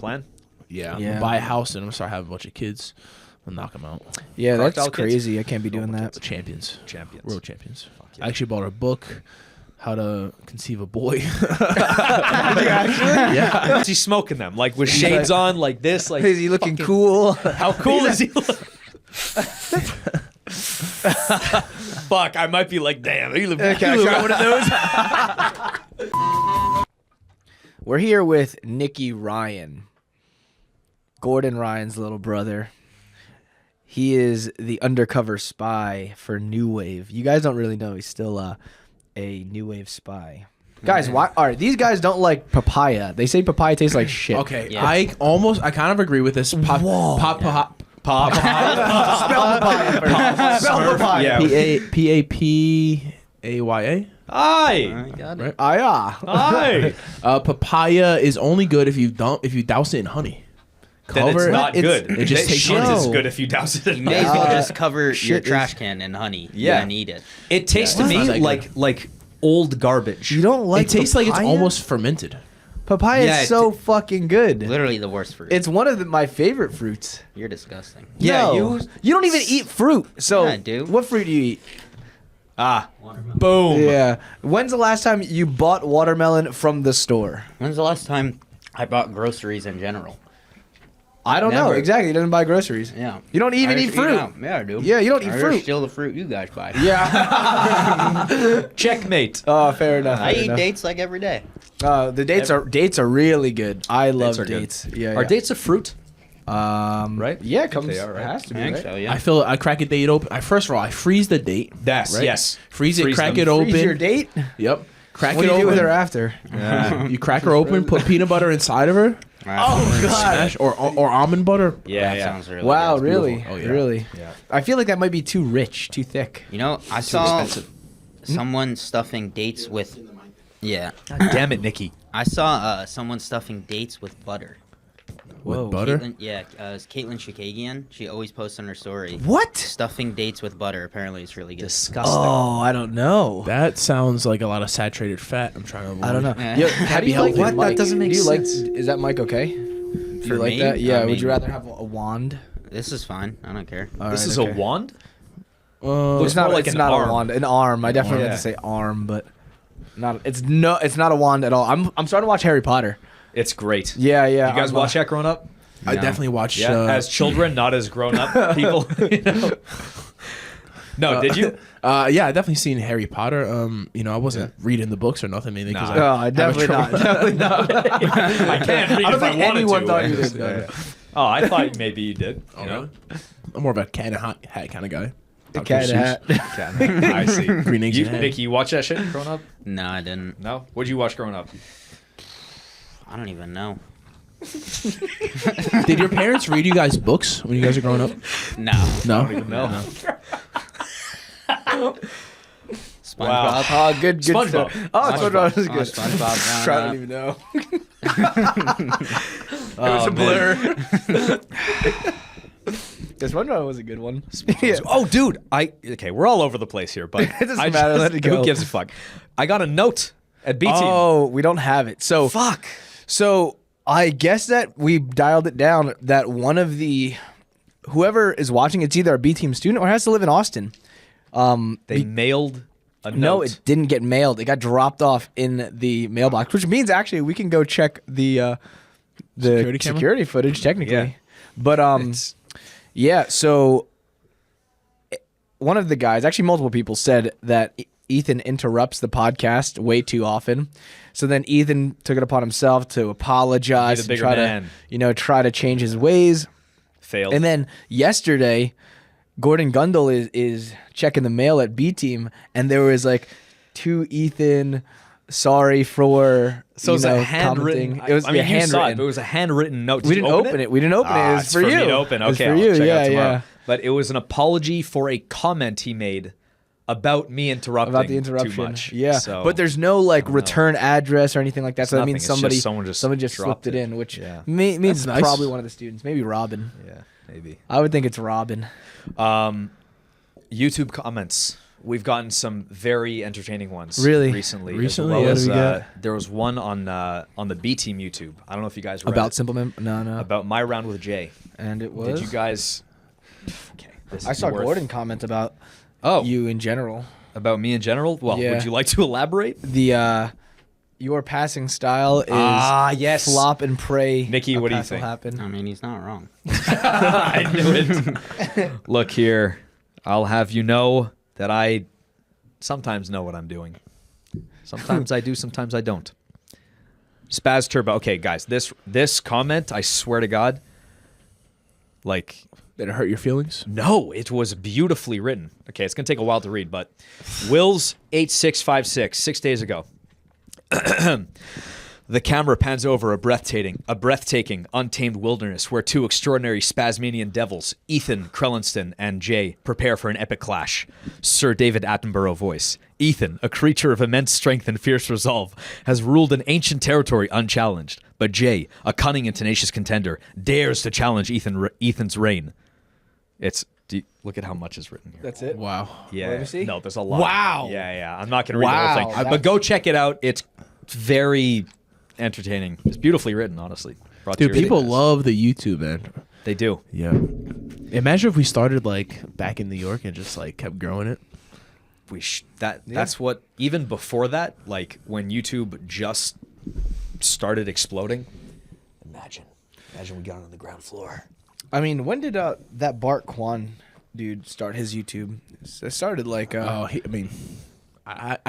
plan? Yeah. I'm gonna buy a house and I'm gonna start having a bunch of kids. I'll knock them out. Yeah, Crocodile that's crazy. I can't be doing that. Champions. Champions. World champions. Yeah. I actually bought a book, How to Conceive a Boy. Yeah. Is he smoking them? Like with shades on, like this? Like Is he looking cool? How cool is he? Fuck, I might be like, damn. Can I try one of those? We're here with Nicky Ryan, Gordan Ryan's little brother. He is the undercover spy for New Wave. You guys don't really know he's still a New Wave spy. Guys, why? All right, these guys don't like papaya. They say papaya tastes like shit. Okay, Yeah. I kind of agree with this. Whoa. Spell Spell papaya first. Spell papaya. Yeah. Papaya. Aye. Got it. Right. Aye. Papaya is only good if you douse it in honey. Then it's not good. It just tastes shit honey. is good if you douse it in You may as well honey. just cover your shit trash can in honey. Yeah. And eat it. It tastes to It's me not that like old garbage. You don't like It tastes like it's papaya? almost fermented. Papaya Yeah, is so fucking good. Literally the worst fruit. It's one of my favorite fruits. You're disgusting. Yeah, No, you don't even eat fruit. So Yeah, I do. what fruit do you eat? Boom. Yeah. When's the last time you bought watermelon from the store? When's the last time I bought groceries in general? I don't know. Never. Exactly. He doesn't buy groceries. Yeah. You don't even I eat just fruit. out. Yeah, I do. Yeah, you don't eat I fruit. just steal the fruit you guys buy. Yeah. Checkmate. Oh, fair enough. I fair eat enough. dates like every day. The dates are really good. I love are good. dates. Yeah. Are yeah. dates a fruit? Right? Yeah, it comes. they are, right? It has to be. I think Right? so, yeah. I crack a date open. First of all, I freeze the date. Yes. Right? Yes. Freeze it, crack them. it open. Freeze your date. Yep. Crack What it do you do open. with her after? You crack her open, put peanut butter inside of her, Oh God. smash, or almond butter. Yeah. That Yeah. sounds really Wow, good. really? Oh, yeah. Really? Yeah. I feel like that might be too rich, too thick. You know, I saw expensive. someone stuffing dates with... Yeah. God damn it, Nicky. I saw someone stuffing dates with butter. With Whoa. butter. It's Caitlin Shikagian. She always posts on her story. What? Stuffing dates with butter. Apparently, it's really good. Disgusting. Oh, I don't know. That sounds like a lot of saturated fat. I'm trying to avoid. I don't know. Yeah. Yo, How how do you like your what? That mic? doesn't make do you sense. Like, is that mic okay? Do For you like me? that? Yeah. I Would you mean- rather have a wand? This is fine. I don't care. All This right, is okay. a wand? Looks It's not more like it's an not arm. a wand. An arm. I definitely arm. had to say arm, but not. It's not a wand at all. I'm starting to watch Harry Potter. It's great. Yeah, yeah. You guys I'm, watch that growing up? I No. definitely watch. Yeah. As children, not as grown up people. You know? No, did you? Yeah, I definitely seen Harry Potter. I wasn't reading the books or nothing mainly because Nah. Oh, definitely not. Definitely not. I can't read I don't if I think wanted anyone to. thought you did. Yeah. Oh, I thought maybe you did. Oh, You know? really? I'm more of a cat and hat kind of guy. The Outdoor cat in a shoes. hat. I see. Green eggs You, and ham. Nicky, you watch that shit growing up? No, I didn't. No? What'd you watch growing up? I don't even know. Did your parents read you guys books when you guys were growing up? No. No. No. SpongeBob. Wow. Oh, good SpongeBob. stuff. Oh, SpongeBob is Oh, good. SpongeBob. I don't even know. It was a blur. Yeah, SpongeBob was a good one. Yeah. Oh, dude. Okay, we're all over the place here, but It doesn't matter, let it go. Who gives a fuck? I got a note at B team. Oh, we don't have it. So Fuck. So I guess that we dialed it down that one of the whoever is watching, it's either a B team student or has to live in Austin. They mailed a note. No, it didn't get mailed. It got dropped off in the mailbox, which means actually we can go check the Security camera? security footage technically. Yeah. But It's- yeah, so one of the guys, actually multiple people said that Ethan interrupts the podcast way too often. So then Ethan took it upon himself to apologize Be the and bigger try man. to, try to change his ways. failed. And then yesterday, Gordan Gundle is checking the mail at B Team, and there was like to Ethan, sorry for so it was a commenting. handwritten. It was I mean, you handwritten. saw it, but it was a handwritten note. Did We you didn't open it. We didn't open it. It was it's for you. me to open. It was Okay, for I'll you. check it out Yeah, tomorrow. yeah. But it was an apology for a comment he made about me interrupting. About the interruption. Too much. Yeah. So, but there's no like know. return address or anything like that. So that nothing. means It's just someone just dropped slipped it in, which Yeah. means That's it's nice. probably one of the students. Maybe Robin. Yeah, maybe. I would think it's Robin. YouTube comments. We've gotten some very entertaining ones. Really? Recently. Recently? As well What as, do we got? there was one on the B Team YouTube. I don't know if you guys read About it. Simple Man? No. About my round with Jay. And it was. Did you guys? Okay. This I is saw worth- Gordan comment about Oh, you in general. about me in general. Well, Yeah. would you like to elaborate? Your passing style is Yes. flop and pray. Nicky, a what do you pass will think? happen. I mean, he's not wrong. I knew it. Look here. I'll have you know that I sometimes know what I'm doing. Sometimes I do, sometimes I don't. Spaz Turbo. Okay, guys, this comment, I swear to God, like, Did it hurt your feelings? no, it was beautifully written. Okay, it's going to take a while to read, but Wills8656, 6 days ago. The camera pans over a breathtaking, untamed wilderness where two extraordinary Spasmanian devils, Ethan Crelinsten and Jay, prepare for an epic clash. Sir David Attenborough voice. Ethan, a creature of immense strength and fierce resolve, has ruled an ancient territory unchallenged. But Jay, a cunning and tenacious contender, dares to challenge Ethan's reign. Look at how much is written here. That's it. Wow. Yeah. Let me see. No, there's a lot. Wow. Yeah. I'm not going to read the Wow. whole thing. But go check it out. It's very entertaining. It's beautifully written, honestly. Brought to Dude, your people ears. love the YouTube, man. They do. Yeah. Imagine if we started like back in New York and just like kept growing it. That's what, even before that, like when YouTube just started exploding. Imagine we got on the ground floor. I mean, when did that Bart Kwan dude start his YouTube? It started like. I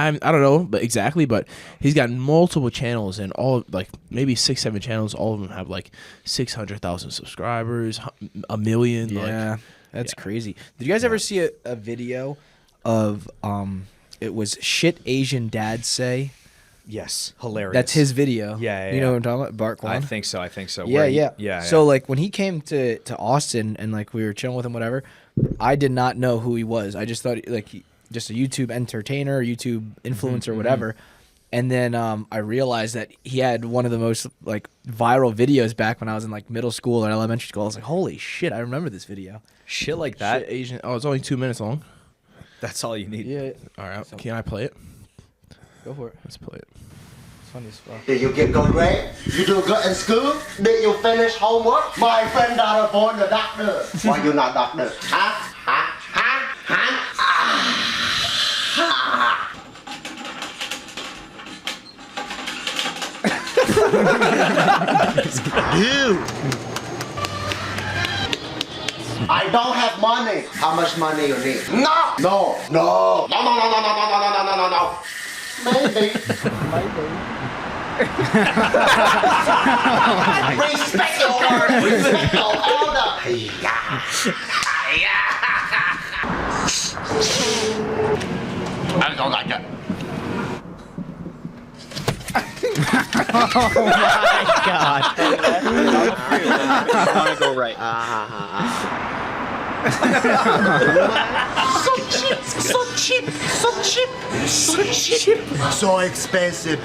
don't know, but exactly. But he's got multiple channels and all like maybe 6-7 channels. All of them have like 600,000 subscribers, 1 million. Yeah, Like, that's crazy. Did you guys ever see a video of it was shit Asian dads say? Yes, hilarious. That's his video. Yeah. You know what I'm talking about? Bart Kwan. I think so. Yeah. Yeah. So like when he came to Austin and like we were chilling with him, whatever, I did not know who he was. I just thought like just a YouTube entertainer, YouTube influencer, whatever. And then I realized that he had one of the most like viral videos back when I was in like middle school or elementary school. I was like, holy shit, I remember this video. shit like that. Shit, Asian. Oh, it's only 2 minutes long. That's all you need. Yeah. All right, can I play it? Go for it. Let's play it. It's funny as fuck. Did you get good grade? You do good in school? Did you finish homework? My friend daughter born a doctor. Why you not doctor? Huh? Dude. I don't have money. How much money you need? No. Maybe. Respect your word. Respect your order. I don't like that. I want to go right. So expensive.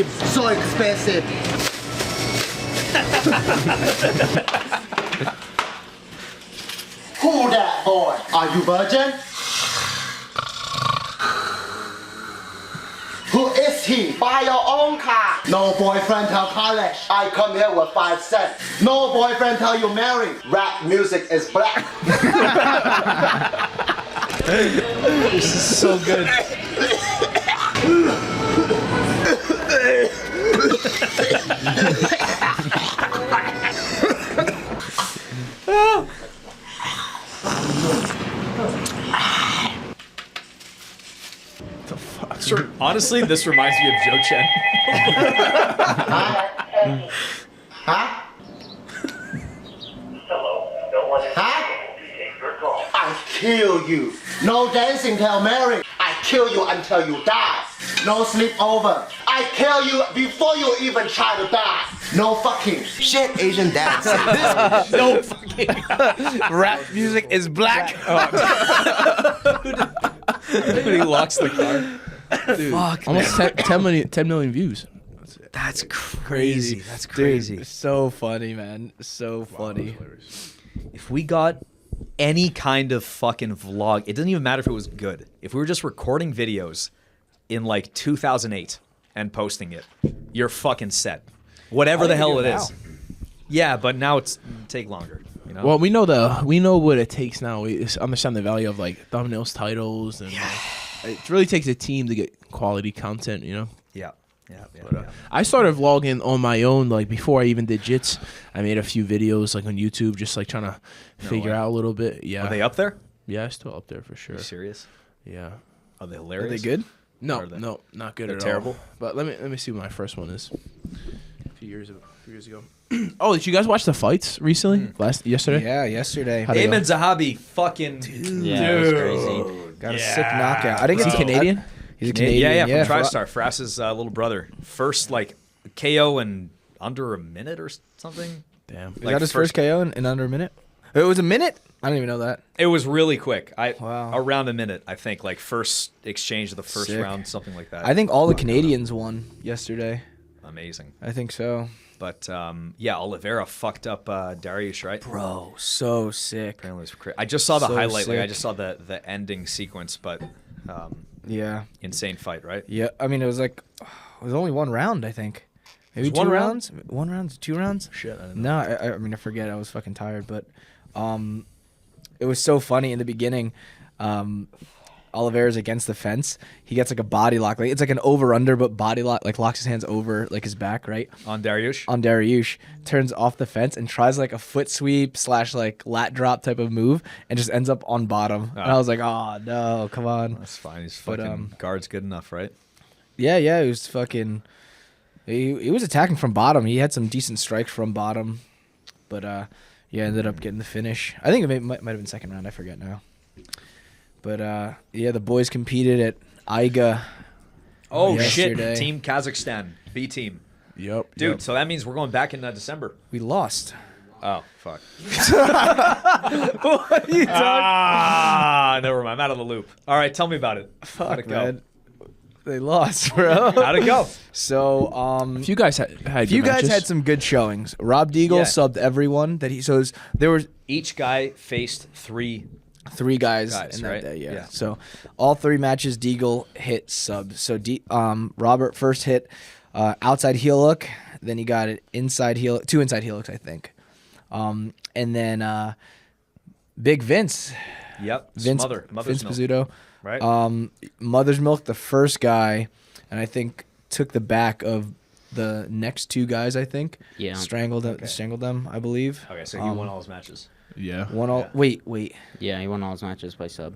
So expensive. Who that boy? Are you virgin? Who is he? Buy your own car. No boyfriend till college. I come here with 5 cents. No boyfriend till you marry. Rap music is black. This is so good. Honestly, this reminds me of Joe Chen. Huh? I kill you. No dancing till married. I kill you until you die. No sleepover. I kill you before you even try to die. No fucking. Shit, Asian dad said this. No fucking rap music is black. He locks the car. Dude, Fuck, almost 10 million views. That's crazy. That's crazy. Dude, so funny, man. So funny. If we got any kind of fucking vlog, it doesn't even matter if it was good. If we were just recording videos in like 2008 and posting it, you're fucking set. Whatever the hell it is. Yeah, but now it's take longer. You know? Well, we know what it takes now. We understand the value of like thumbnails, titles, and it really takes a team to get quality content. You know. Yeah. I started vlogging on my own, like before I even did jits. I made a few videos like on YouTube, just like trying to figure out a little bit. Yeah. Are they up there? Yeah, still up there for sure. Are you serious? Yeah. Are they Are hilarious? they good? No, not good They're at terrible? all. But let me see what my first one is. A few years ago. Oh, did you guys watch the fights recently? Yesterday? Yeah, yesterday. How'd it go? Ayman Zahabi, fucking Yeah, it was crazy. Got a sick knockout. I think Is he it's Canadian? He's a Canadian. Yeah, from TriStar, Frass's little brother. First, like, KO in under a minute or something. Damn. Is that his first KO in under a minute? It was a minute? I didn't even know that. It was really quick. Wow. Around a minute, I think. Like, first exchange of the first Sick. round, something like that. I think all the Canadians won yesterday. Amazing. I think so. But, yeah, Oliveira fucked up Dariush, right? Bro, so sick. Apparently it was I just saw the So highlight. Like, I sick. just saw the ending sequence, but Yeah. insane fight, right? Yeah. I mean, it was only one round, I think. Maybe It was 2 one round? rounds? 1 round? 2 rounds? Shit, I didn't know. No, I mean, I forget. I was fucking tired. But it was so funny in the beginning. Oliveira's against the fence. He gets like a body lock. Like it's like an over-under, but body lock. Like locks his hands over like his back, right? On Dariush? On Dariush, turns off the fence and tries like a foot sweep / like lat drop type of move and just ends up on bottom. And I was like, oh no, come on. That's fine. He's But, fucking guard's good enough, right? Yeah, he was fucking. He was attacking from bottom. He had some decent strikes from bottom, but yeah, ended up getting the finish. I think it might have been second round. I forget now. But yeah, the boys competed at Iga. Oh, yesterday. shit. Team Kazakhstan. B team. Yep. Dude, so that means we're going back in December. We lost. Oh, fuck. What are you talking? Never mind. I'm out of the loop. All right, tell me about it. How'd Fuck, it go? man. They lost, bro. How'd it go? So, If you guys had you good guys matches. had some good showings. Rob Deagle Yeah. subbed everyone that he. So there was Each guy faced 3. 3 guys Guys, in that right? day. Yeah. Yeah. So all 3 matches, Deagle hit subs. So Robert first hit outside heel hook, then he got an inside heel, 2 inside heel hooks, I think, and then Big Vince. Yep. Vince Mother's milk, Pizzuto. right? Mother's Milk, the first guy, and I think took the back of the next 2 guys. I think. Yeah. Strangled them. I believe. Okay, so he won all his matches. Yeah. Won all. Yeah. Wait. Yeah, he won all his matches by sub.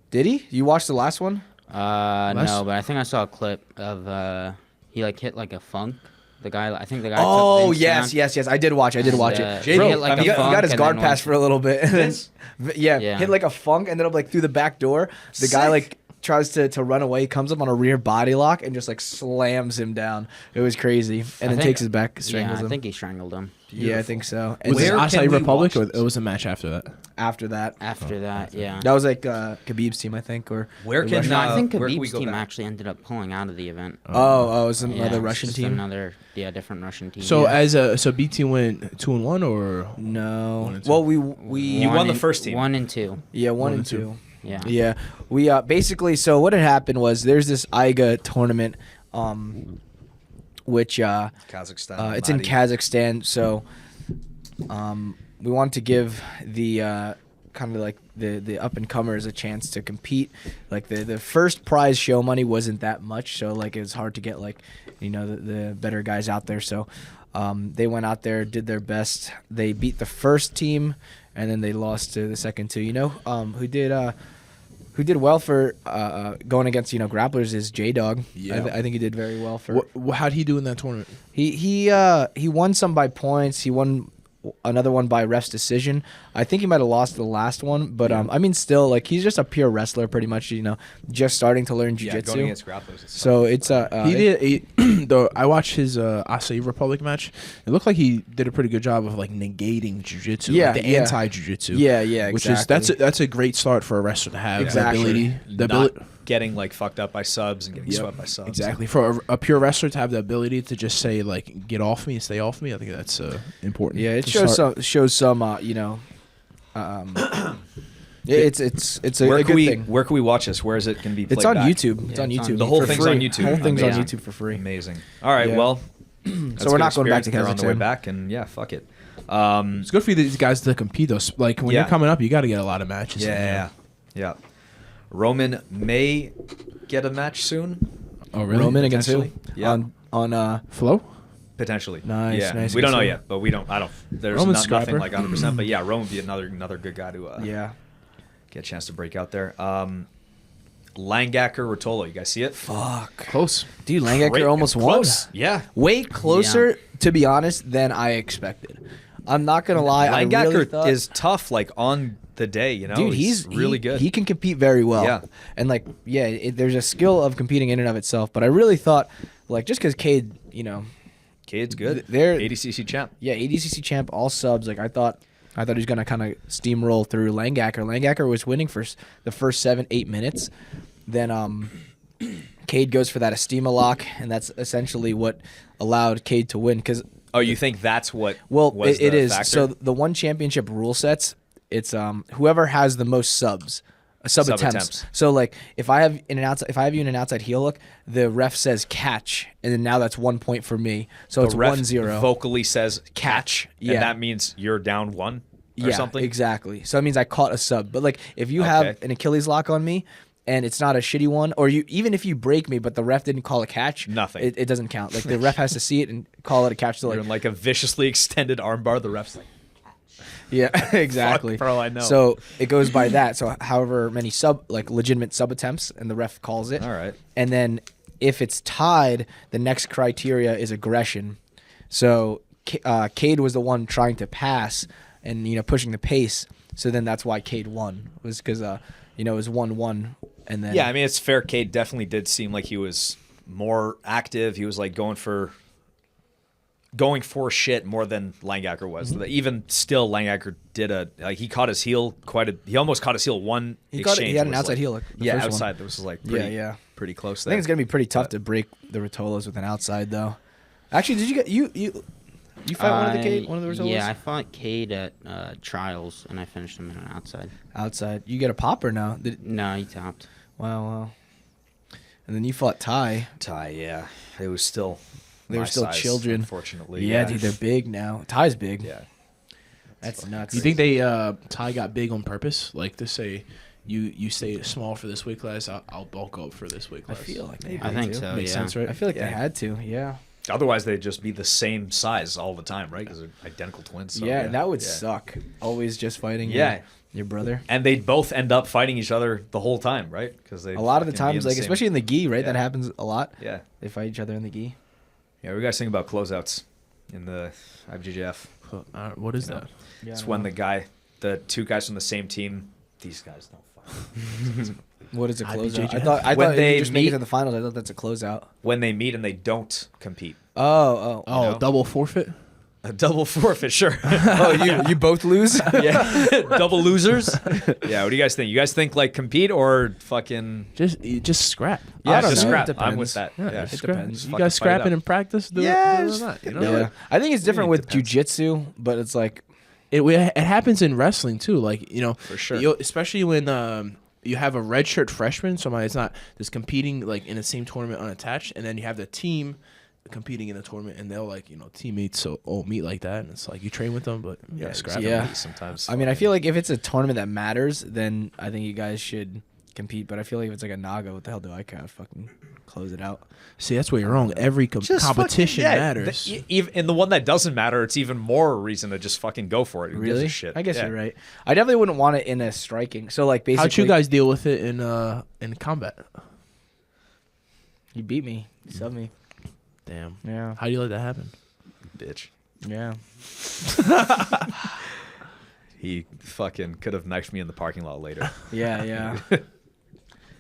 Did he? You watched the last one? No, but I think I saw a clip of he like hit like a funk. The guy, I think the guy. Oh took Vince yes, down. yes. I did watch it. He Bro, hit like he a got funk his and guard then pass went- for a little bit. And then, Vince? yeah, hit like a funk, ended up like through the back door. The guy like tries to run away, comes up on a rear body lock and just like slams him down. It was crazy. And then think- takes his back, Yeah, strangles I him. think he strangled him. Yeah, I think so. And Was it Where Acai can we Republic watch or it was a match after that? after that, After that, yeah. that was like Khabib's team, I think, or Where the can, Russian- No, I think where can we Khabib's go team back? actually ended up pulling out of the event. Oh, it was Yeah, another it's Russian just team. Another, different Russian team. So Yeah. so B team went 2-1 or No, 1 and 2. well we You won the first team. 1 and 2. yeah 1 and and 2. 2. Yeah. Yeah, we basically. So what had happened was there's this Iga tournament, which Kazakhstan. it's in Kazakhstan. So we want to give the kind of like the up and comers a chance to compete. Like the first prize show money wasn't that much, so like it was hard to get like the better guys out there. So they went out there, did their best. They beat the first team, and then they lost to the second 2. Who did well for going against grapplers is J-Dog. Yeah. I think he did very well for. how'd he do in that tournament? He won some by points. He won another one by ref's decision. I think he might have lost the last one, but I mean, still, like he's just a pure wrestler, pretty much. Just starting to learn Yeah, jiu-jitsu. going against grapplers. It's So it's He did. Though I watched his Acai Republic match. It looked like he did a pretty good job of like negating jiu-jitsu, Yeah, like the yeah. anti-jiu-jitsu. Yeah, Which exactly. is that's a great start for a wrestler to have Exactly. the ability. getting like fucked up by subs and getting Yep, swept by subs. Exactly. For a pure wrestler to have the ability to just say like get off me and stay off me, I think that's important. Yeah, it to shows start. some Yeah, it's a Where good can we thing. where can we watch this? Where is it going to be played It's on back? YouTube. It's on it's on YouTube. The whole for thing's free. on YouTube. The whole thing's on Amazing. YouTube for free. Amazing. All right, Yeah. well, So we're not going back to They're on the way Kazakhstan. back, and yeah, fuck it. It's good for these guys to compete though. Like when Yeah. you're coming up, you got to get a lot of matches. in there. Yeah. Roman may get a match soon. Oh really? Roman against who? Potentially. Yeah. On Flo? Potentially. Nice, Yeah. nice. We don't know So- yet, but we don't. I don't. There's Roman's nothing scrapper. like 100%. But yeah, Roman would be another good guy to yeah. get a chance to break out there. Langaker, Ruotolo. You guys see it? Fuck. Close. Dude, Langaker Great. almost won. Close. Yeah. Way closer, to be honest, than I expected. I'm not gonna lie. I Langaker really thought, is tough. Like on the day, you know. dude, he's really good. He can compete very well. Yeah. And like, there's a skill of competing in and of itself. But I really thought, like, just because Kade, Cade's good. They're ADCC champ. yeah, ADCC champ, all subs. Like I thought he was gonna kind of steamroll through Langaker. Langaker was winning for the first 7-8 minutes. Then Kade goes for that Estima lock, and that's essentially what allowed Kade to win. Because Oh, you think that's what? well, was it the is. factor? So the one championship rule sets, it's whoever has the most subs. Sub attempts. attempts. So like if I have you in an outside heel hook, the ref says catch, and then now that's 1 point for me. So it's the ref 1-0. vocally says catch, Yeah. and that means you're down one or Yeah, something. exactly. So that means I caught a sub. But like if you have Okay. an Achilles lock on me and it's not a shitty one, or even if you break me but the ref didn't call a catch, Nothing. It doesn't count. Like the ref has to see it and call it a catch. So You're like in like a viciously extended armbar. The ref's like, yeah, exactly. bro, I know. So it goes by that. So however many legitimate sub attempts, and the ref calls it. all right. And then if it's tied, the next criteria is aggression. So Kade was the one trying to pass and pushing the pace. So then that's why Kade won, was because it was 1-1, and then Yeah, I mean it's fair. Cade definitely did seem like he was more active. He was like going for shit more than Langaker was. Mm-hmm. Even still, Langaker did he caught his heel he almost caught his heel one exchange. he had an was outside like- heel. Like, the yeah, first one. outside. This was like pretty, Yeah. pretty close I there. think it's gonna be pretty tough to break the Ruotolos with an outside though. Actually, did you get you fight one of the Ruotolos? Yeah, I fought Kade at Trials, and I finished him in an outside. outside. You get a popper now. No, he topped. Wow. And then you fought Ty. Ty, yeah, it was still. They were my still size, children. unfortunately. Yeah, dude, they're big now. Ty's big. Yeah. That's nuts. Do you think they Ty got big on purpose, like to say, you stay small for this weight class, I'll bulk up for this weight I class? feel like they I had think to. so. Makes Yeah. sense, right? I feel like Yeah. they had to. Yeah. Otherwise, they'd just be the same size all the time, right? Because they're identical twins. So, yeah, that would yeah. suck. Always just fighting. Yeah. Your brother. And they'd both end up fighting each other the whole time, right? Because they A lot of the times, like especially in the gi, right? Yeah. That happens a lot. yeah, They fight each other in the gi. yeah. We guys think about closeouts in the IBJJF. What is You know, that? Yeah, it's I when know. the two guys from the same team. These guys don't fight. What is a closeout? IBJJF? I thought When if they you just make it meet- to the finals. I thought that's a closeout. When they meet and they don't compete. Oh. Oh, know? double forfeit. A double forfeit, sure. Oh, you both lose. yeah, double losers. Yeah, what do you guys think? You guys think like compete or fucking? Just scrap. Yeah, don't just know. scrap. It I'm with depends. that. Yeah, it Scrap. depends. You Fucking guys fight it scrapping out. in practice? Do Yeah, it or just- not, you know? Yeah. I think it's different with depends. jujitsu, but it's like It happens in wrestling too. Like For sure. Especially when you have a redshirt freshman, somebody that's not that's competing like in the same tournament unattached, and then you have the team competing in the tournament, and they'll like teammates meet like that, and it's like you train with them, but Yeah, scrap. Yeah. them. Sometimes. I mean, I feel like if it's a tournament that matters, then I think you guys should compete. But I feel like if it's like a Naga, what the hell do I kind of fucking close it out? See, that's where you're wrong. Every competition matters. Even in the one that doesn't matter, it's even more reason to just fucking go for it. Who gives a Really? shit? I guess Yeah. you're right. I definitely wouldn't want it in a striking. So like basically, How'd you guys deal with it in combat? You beat me. You subbed me. Damn. Yeah. How do you let that happen? Bitch. Yeah. He fucking could have knifed me in the parking lot later. Yeah.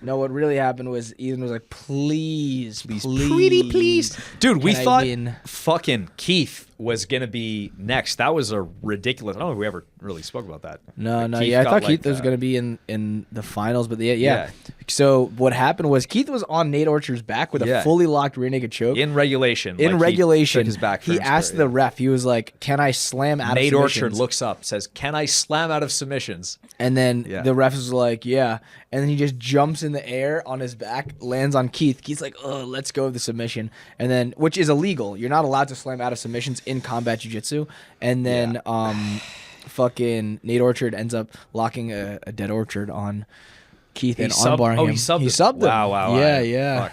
No, what really happened was Ethan was like, please. Pretty please. Dude, we Can I thought win? fucking Keith was going to be next. That was a ridiculous. I don't know if we ever really spoke about that. No, But Keith I got, thought like, Keith was going to be in the finals, but yeah. So what happened was Keith was on Nate Orchard's back with a fully locked rear naked choke. In regulation. In like, regulation, he took his back he frames asked for it, the ref, he was like, can I slam out Nate of Orchard submissions? looks up, says, "Can I slam out of submissions?" And then the ref was like, yeah. And then he just jumps in the air on his back, lands on Keith. Keith's like, oh, let's go of the submission. And then, which is illegal. You're not allowed to slam out of submissions in combat jiu-jitsu. And then fucking Nate Orchard ends up locking a dead Orchard on Keith and armbarring him. He subbed He him. subbed him. Wow. Yeah. Fuck.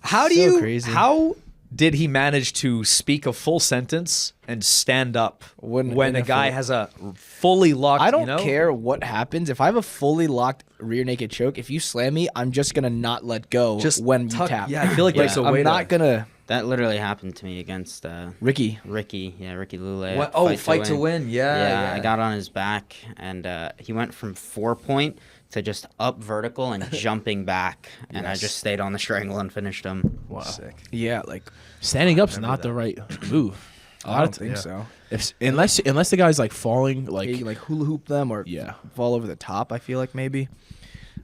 How do So you? crazy. How did he manage to speak a full sentence and stand up when a guy has a fully locked? I don't care what happens. If I have a fully locked rear naked choke, if you slam me, I'm just gonna not let go when you tap. Yeah, I feel like there's a way I'm not gonna. That literally happened to me against Ricky. Ricky Lule. What? Oh, fight to win. Yeah, I got on his back, and he went from 4-point to just up vertical and jumping back, and I just stayed on the strangle and finished him. Wow. Sick. Yeah, like Standing up's not the right move. I don't think so. Unless the guy's like falling, like You like hula hoop them or Yeah. fall over the top. I feel like maybe,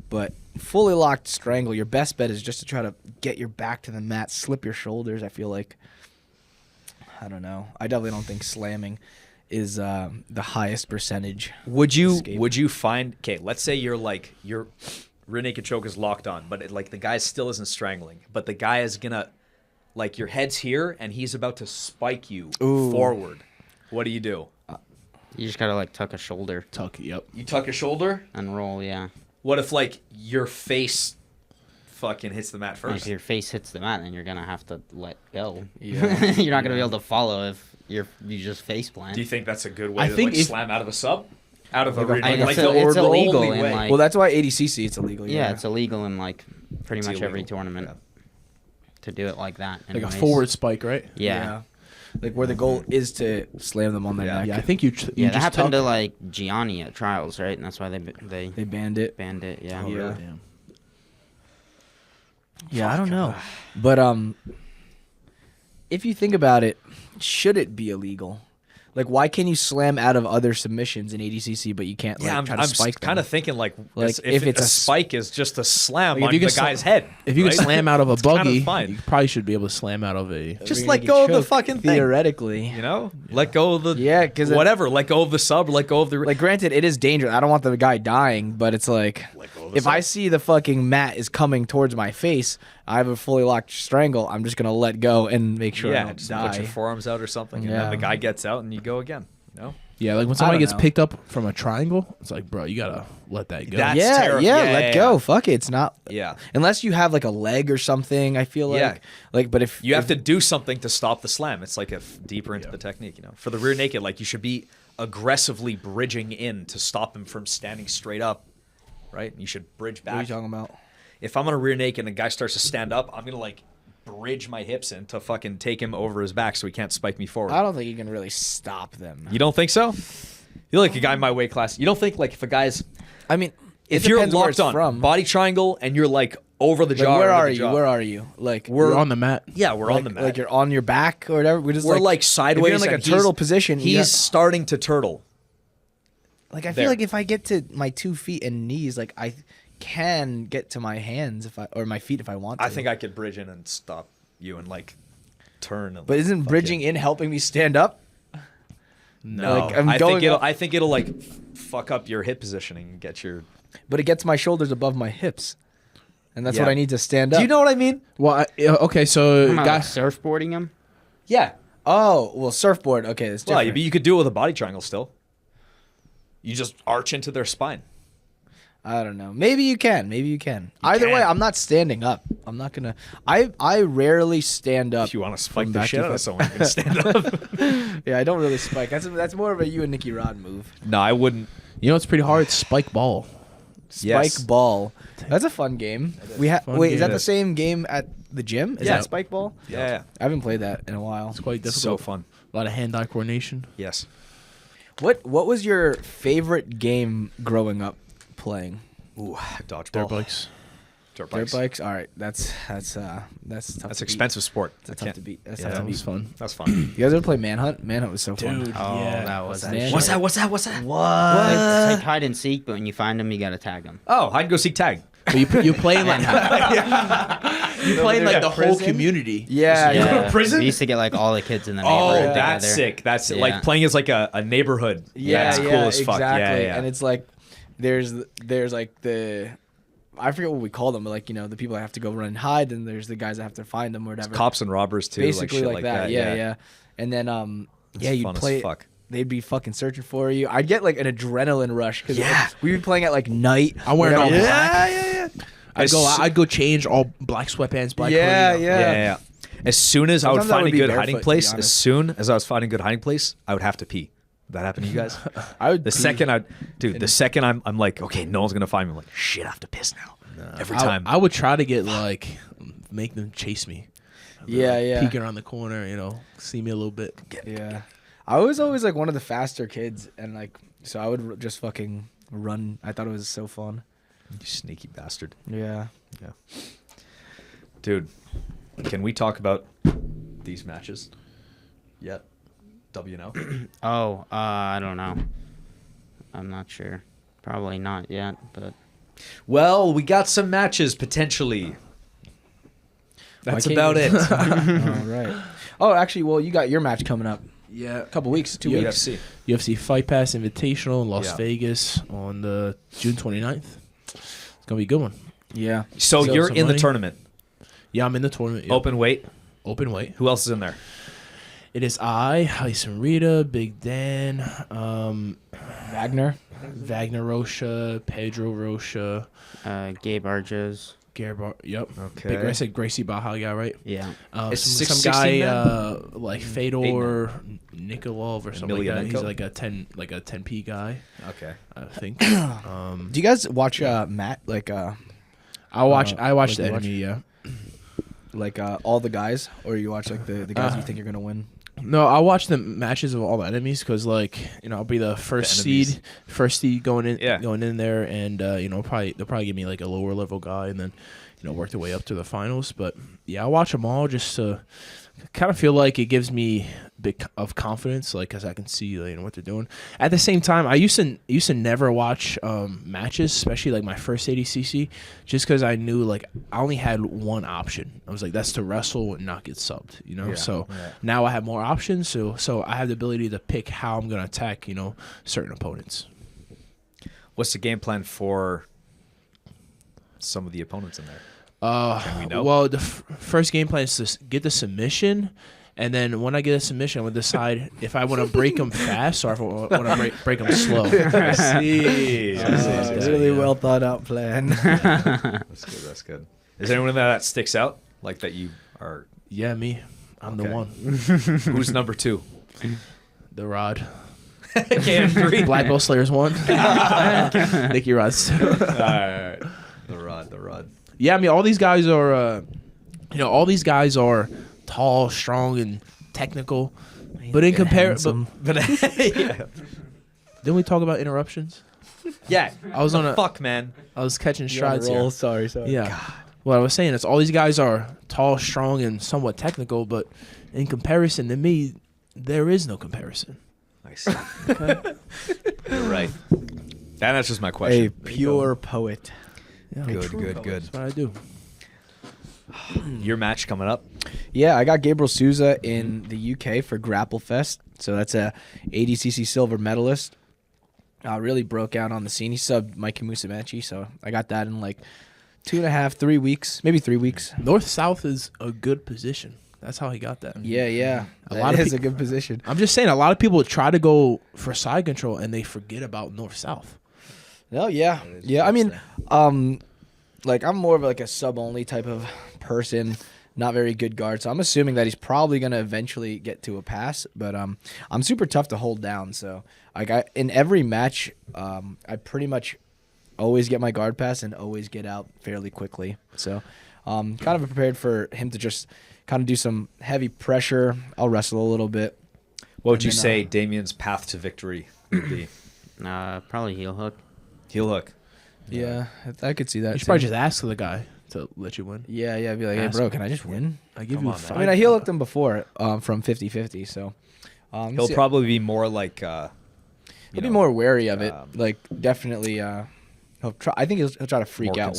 but fully locked strangle. Your best bet is just to try to get your back to the mat, slip your shoulders. I feel like. I don't know. I definitely don't think slamming is the highest percentage. Would you escape. find? Okay, let's say your rear naked choke is locked on, but the guy still isn't strangling, but the guy is gonna your head's here and he's about to spike you forward. What do? You just gotta tuck a shoulder tuck. Yep. You tuck your shoulder and roll. Yeah. What if your face fucking hits the mat first? If your face hits the mat, then you're gonna have to let go. Yeah. You're not gonna be able to follow if you just face plant. Do you think that's a good way I to think if- slam out of a sub? Out of a Like a- rear it's the illegal only in, way. Well, that's why ADCC it's illegal. yeah, it's illegal in pretty It's much every illegal. tournament to do it like that. Like a anyways. forward spike, right? Yeah. Like where the goal is to slam them on their neck. Yeah, I think you Yeah, you that just happened tuck. to Gianni at Trials, right? And that's why they They banned it. banned it. Yeah. Oh, really? Yeah. Damn. Yeah, I don't know. But if you think about it, should it be illegal? Like, why can you slam out of other submissions in ADCC, but you can't Yeah, try to spike them? kind of thinking if it's a a spike is just a slam Like, if on you the can guy's head. If you right? can slam out of a It's kinda buggy, fine. you probably should be able to slam out of a. Just Rear let naked go of the choke, fucking thing. theoretically. Let go of the Yeah, 'cause whatever. Let go of the sub. Let go of the Like, granted, it is dangerous. I don't want the guy dying, but it's like, Let go of the if I sub. see the fucking mat is coming towards my face, I have a fully locked strangle. I'm just gonna let go and make sure I yeah, don't just die. put your forearms out or something, and Yeah. then the guy gets out and you go again. Yeah, like when somebody don't gets know. picked up from a triangle, it's like, bro, you gotta let that go. That's yeah, terrible. yeah, Yeah, let yeah, go. yeah. Fuck it. It's not. Yeah. Unless you have like a leg or something, I feel like. Yeah. But if You have to do something to stop the slam. It's deeper into the technique, For the rear naked, you should be aggressively bridging in to stop him from standing straight up, right? You should bridge What are you back. talking about? If I'm on a rear naked and a guy starts to stand up, I'm gonna bridge my hips in to fucking take him over his back so he can't spike me forward. I don't think you can really stop them. You don't think so? You're like a guy in my weight class. You don't think if a guy's I mean, if it you're depends where locked it's on from. body triangle and you're over the Like, jaw. where under are the you? jaw. Where are you? Like We're on the mat. Yeah, we're on the mat. Like you're on your back or whatever. We're just we're sideways. If you're in like a and turtle he's- position. He's starting to turtle. I feel there. like if I get to my 2 feet and knees, I can get to my hands or my feet if I want to. I think I could bridge in and stop you and turn. And, But isn't bridging in helping me stand up? No, I'm I going think it'll. up- I think it'll fuck up your hip positioning and get your. But it gets my shoulders above my hips, and that's Yeah. what I need to stand up. Do you know what I mean? Well, okay, so Am I, guys, surfboarding him? Yeah. Oh well, surfboard. Okay, that's Well, different. you could do it with a body triangle still. You just arch into their spine. I don't know. Maybe you can. Maybe you can. Either way, can. I'm not standing up. I'm not gonna. I rarely stand up. If you want to spike from the back shit to out of front. someone, you can stand up. Yeah, I don't really spike. That's more of a you and Nicky Rod move. No, I wouldn't. you know it's pretty hard. Spike ball. Spike ball. That's a fun game. We have. Fun Wait, game. is that the same game at the gym? Is Yeah. that spike ball? Yeah. I haven't played that in a while. It's quite It's difficult. so fun. A lot of hand-eye coordination. Yes. What was your favorite game growing up playing? Ooh, Dirt dodgeball. bikes. Dirt Dirt bikes. All right, that's tough. That's to beat. expensive sport. That's I tough can't- to beat. That's Yeah. tough to That beat. was fun. That's fun. You guys ever play Manhunt? Manhunt was so fun. Dude, Oh, yeah. that was Man. What's that? What's that? What's that? It's like hide and seek, but when you find them, you gotta tag them. Oh, hide and go seek tag. But you playing like you playing like the whole prison? community. Yeah, go to yeah. prison? We used to get like all the kids in the Oh, neighborhood that's together. sick. That's Yeah. like playing as like a neighborhood. Yeah, That's yeah, cool as fuck. exactly. Yeah, yeah. And it's like there's like the I forget what we call them, but like the people that have to go run and hide, and there's the guys that have to find them or whatever. cops and robbers too. Basically shit like that. Yeah. And then It's you'd fun as play. fuck. They'd be fucking searching for you. I'd get like an adrenaline rush because Yeah. we'd be playing at like night. I'm wearing all Whatever. black. yeah. I'd go change all black sweatpants, black Yeah, hoodie. yeah. As soon as I would Sometimes I find would a be good barefoot, hiding to be place, as honest. soon as I was finding a good hiding place, I would have to pee. That happened to you guys? I would The pee. second I'm like, okay, no one's gonna find me. I'm like, shit, I have to piss now. Every time. I would try to get like make them chase me. I'd be, Yeah, like, yeah. Peek around the corner, see me a little bit. Yeah. I was always like one of the faster kids, and like so I would just fucking run. I thought it was so fun. You sneaky bastard. Yeah. Yeah. Dude, can we talk about these matches yet? WNO? Oh, I don't know. I'm not sure. Probably not yet, but Well, we got some matches potentially. That's Why about can't it. All right. Oh, actually, well, you got your match coming up. Yeah. A couple weeks, 2 Yeah. weeks. UFC. UFC Fight Pass Invitational in Las Yeah. Vegas on the June 29th. It's gonna be a good one. Yeah. So Sell you're some in the money. tournament. Yeah, I'm in the tournament. Yeah. Open weight. Open weight. Who else is in there? It is I, Hyson Rita, Big Dan, Wagner. Wagner Rocha, Pedro Rocha, Gabe Arges. Garbar. Yep. Okay. Big, I said Gracie Baja guy, right? Yeah. It's Some 16 guy men? like Fedor Nikolov or something like that. He's Emelianenko? like a 10p guy, Okay. I think. Do you guys watch Matt I watched what the do you watch? enemy. Yeah. all the guys, or you watch like the guys you think you're gonna win? No, I watch the matches of all the enemies because I'll be the first enemies. seed going in Yeah. going in there, and they'll probably give me like a lower level guy, and then work their way up to the finals. But yeah, I watch them all just to kind of feel like it gives me a bit of confidence, like because I can see what they're doing. At the same time, I used to never watch matches, especially like my first ADCC, just because I knew like I only had one option. I was like, that's to wrestle and not get subbed, Yeah, So yeah. now I have more options, so I have the ability to pick how I'm gonna attack certain opponents. What's the game plan for some of the opponents in there? we know? Well, the first game plan is to get the submission, and then when I get a submission, I'm gonna decide if I want to break them fast or if I want to break them slow. I see. Really well thought out plan. That's good. That's good. Is there anyone that sticks out like that you are? Yeah, me. I'm the Okay. one. Who's number 2? The Rod. KM3. Black Belt Slayer's 1. Nicky Rod's 2. All right. The rod. Yeah, I mean, all these guys are, tall, strong, and technical. But in comparison, Yeah. didn't we talk about interruptions? Yeah. I was on a, Fuck, man. I was catching strides here. Sorry. Yeah. What I was saying is all these guys are tall, strong, and somewhat technical, but in comparison to me, there is no comparison. Nice. You're right. That answers my question. A pure poet. Yeah, Good, true, good, fellas. good. That's what I do. Your match coming up. Yeah, I got Gabriel Souza in the UK for Grapple Fest. So that's a ADCC silver medalist. Really broke out on the scene. He subbed Mikey Musumeci, so I got that in like 2.5, 3 weeks, maybe 3 weeks. North-South is a good position. That's how he got that. Yeah. A That lot of is pe- a good position. I'm just saying, a lot of people try to go for side control, and they forget about North-South. No, yeah. Yeah, I mean, like I'm more of like a sub-only type of person, not very good guard. So I'm assuming that he's probably going to eventually get to a pass, but I'm super tough to hold down. So like in every match, I pretty much always get my guard pass and always get out fairly quickly. So kind of prepared for him to just kind of do some heavy pressure. I'll wrestle a little bit. What would you And then, say Damien's path to victory would be? Probably heel hook. Heel hook. Yeah, I could see that. You should too. probably just ask the guy to let you win. Yeah, I'd be like, hey, Ask bro, him. can I just win? I give Come you on, man. five. I mean, I healed him before from 50-50, so He'll probably be more like. he'll be more wary of it. Like, definitely, he'll try. I think he'll try to freak out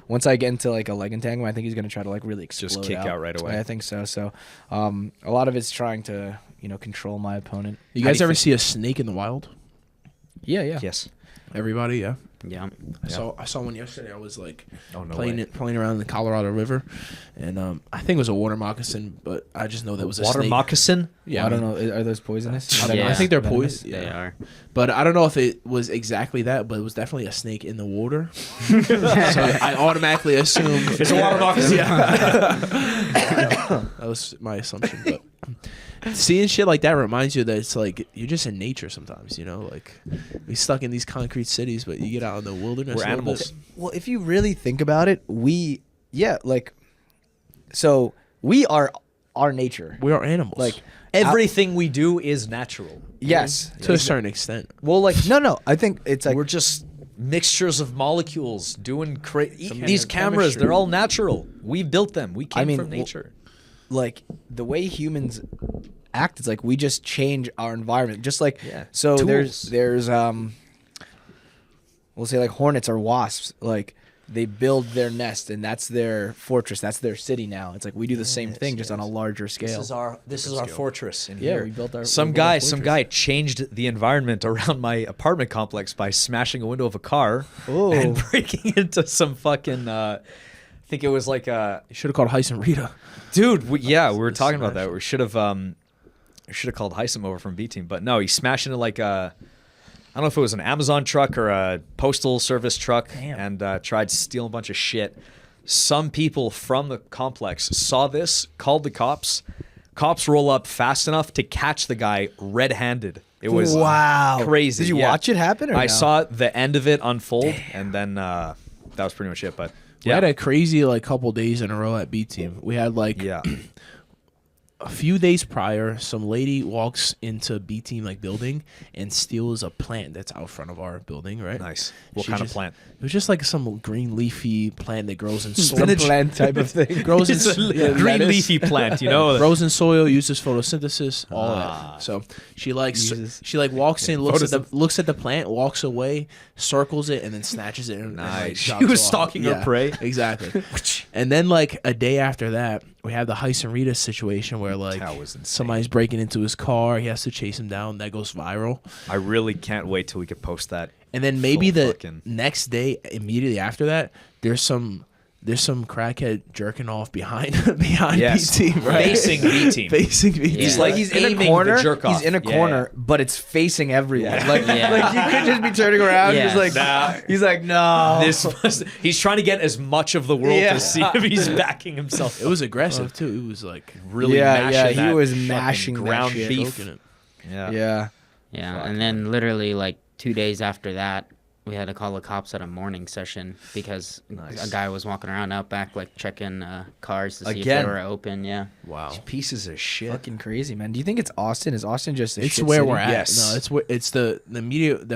once I get into like a leg entanglement. I think he's gonna try to like really explode. Just kick out right away. I think so. So, a lot of it's trying to control my opponent. You guys ever see a snake in the wild? Yeah. Yes. Everybody, yeah. Yeah. I saw one yesterday. I was like Oh, no playing way. playing around in the Colorado River, and I think it was a water moccasin, but I just know that was a Water snake. moccasin? Yeah, I don't know. Are those poisonous? I don't know. I Yeah. think they're Venomous? poison. They are. But I don't know if it was exactly that, but it was definitely a snake in the water. So I automatically assumed It's a water moccasin. that was my assumption. But seeing shit like that reminds you that it's like you're just in nature sometimes, like we stuck in these concrete cities, but you get out in the wilderness. We're a little animals. bit. Well, if you really think about it, so we are our nature. We are animals. Like, Everything we do is natural. yes. to a certain extent. Well, like, no. I think it's like We're just mixtures of molecules doing crazy. Some These kind of cameras, chemistry. they're all natural. We built them. We came mean, from nature. like the way humans act. It's like we just change our environment. Just like so, Tools. there's we'll say like hornets or wasps. Like they build their nest and that's their fortress. That's their city now. It's like we do the same thing, just on a larger scale. This is our fortress in Yeah, here. we built our- some we built our guy changed the environment around my apartment complex by smashing a window of a car Oh. and breaking into some fucking I think it was like a You should have called Heis and Rita. dude. We were talking about that. We should have called Heisem over from B Team, but no, he smashed into like a I don't know if it was an Amazon truck or a postal service truck, and tried to steal a bunch of shit. Some people from the complex saw this, called the cops. Cops roll up fast enough to catch the guy red-handed. It was crazy. Did you Yeah. watch it happen? Or I no? saw the end of it unfold, and then that was pretty much it. But We had a crazy like couple days in a row at B Team. We had like yeah. a few days prior, some lady walks into B Team like building and steals a plant that's out front of our building, right? Nice. What She kind of just- plant? It was just like some green leafy plant that grows in Some soil. plant type of thing. grows in It's a yeah, green lettuce. leafy plant, you know. Grows in soil, uses photosynthesis, all Ah. that. So she like Uses- she like walks in, looks at the plant, walks away, circles it, and then snatches it. And, Nice. like, She jogs was off. stalking her prey. Exactly. And then like a day after that, we have the Heis and Rita situation where like That was insane. somebody's breaking into his car. He has to chase him down. That goes viral. I really can't wait till we can post that. And then maybe Full the fucking- next day, immediately after that, there's some crackhead jerking off behind Yes. B Team, right? Facing B Team. Facing B Team. He's Yeah. like He's aiming in a corner. the jerk off. He's in a Yeah. corner, but it's facing everyone. Yeah. Like, Yeah. like you could just be turning around. Yeah. Just like Nah. he's like no. He's trying to get as much of the world Yeah. to see if he's backing himself. It was aggressive too. It was like really Yeah, mashing yeah, he that was fucking mashing that ground shit. beef. choking it. Yeah. yeah. Yeah, and then literally like 2 days after that, we had to call the cops at a morning session because Nice. a guy was walking around out back like checking cars to see if Again. they were open. Yeah. Wow. Pieces of shit. Fucking crazy, man. Do you think it's Austin? Is Austin just a It's shit where city? we're at. Yes. No, it's where it's the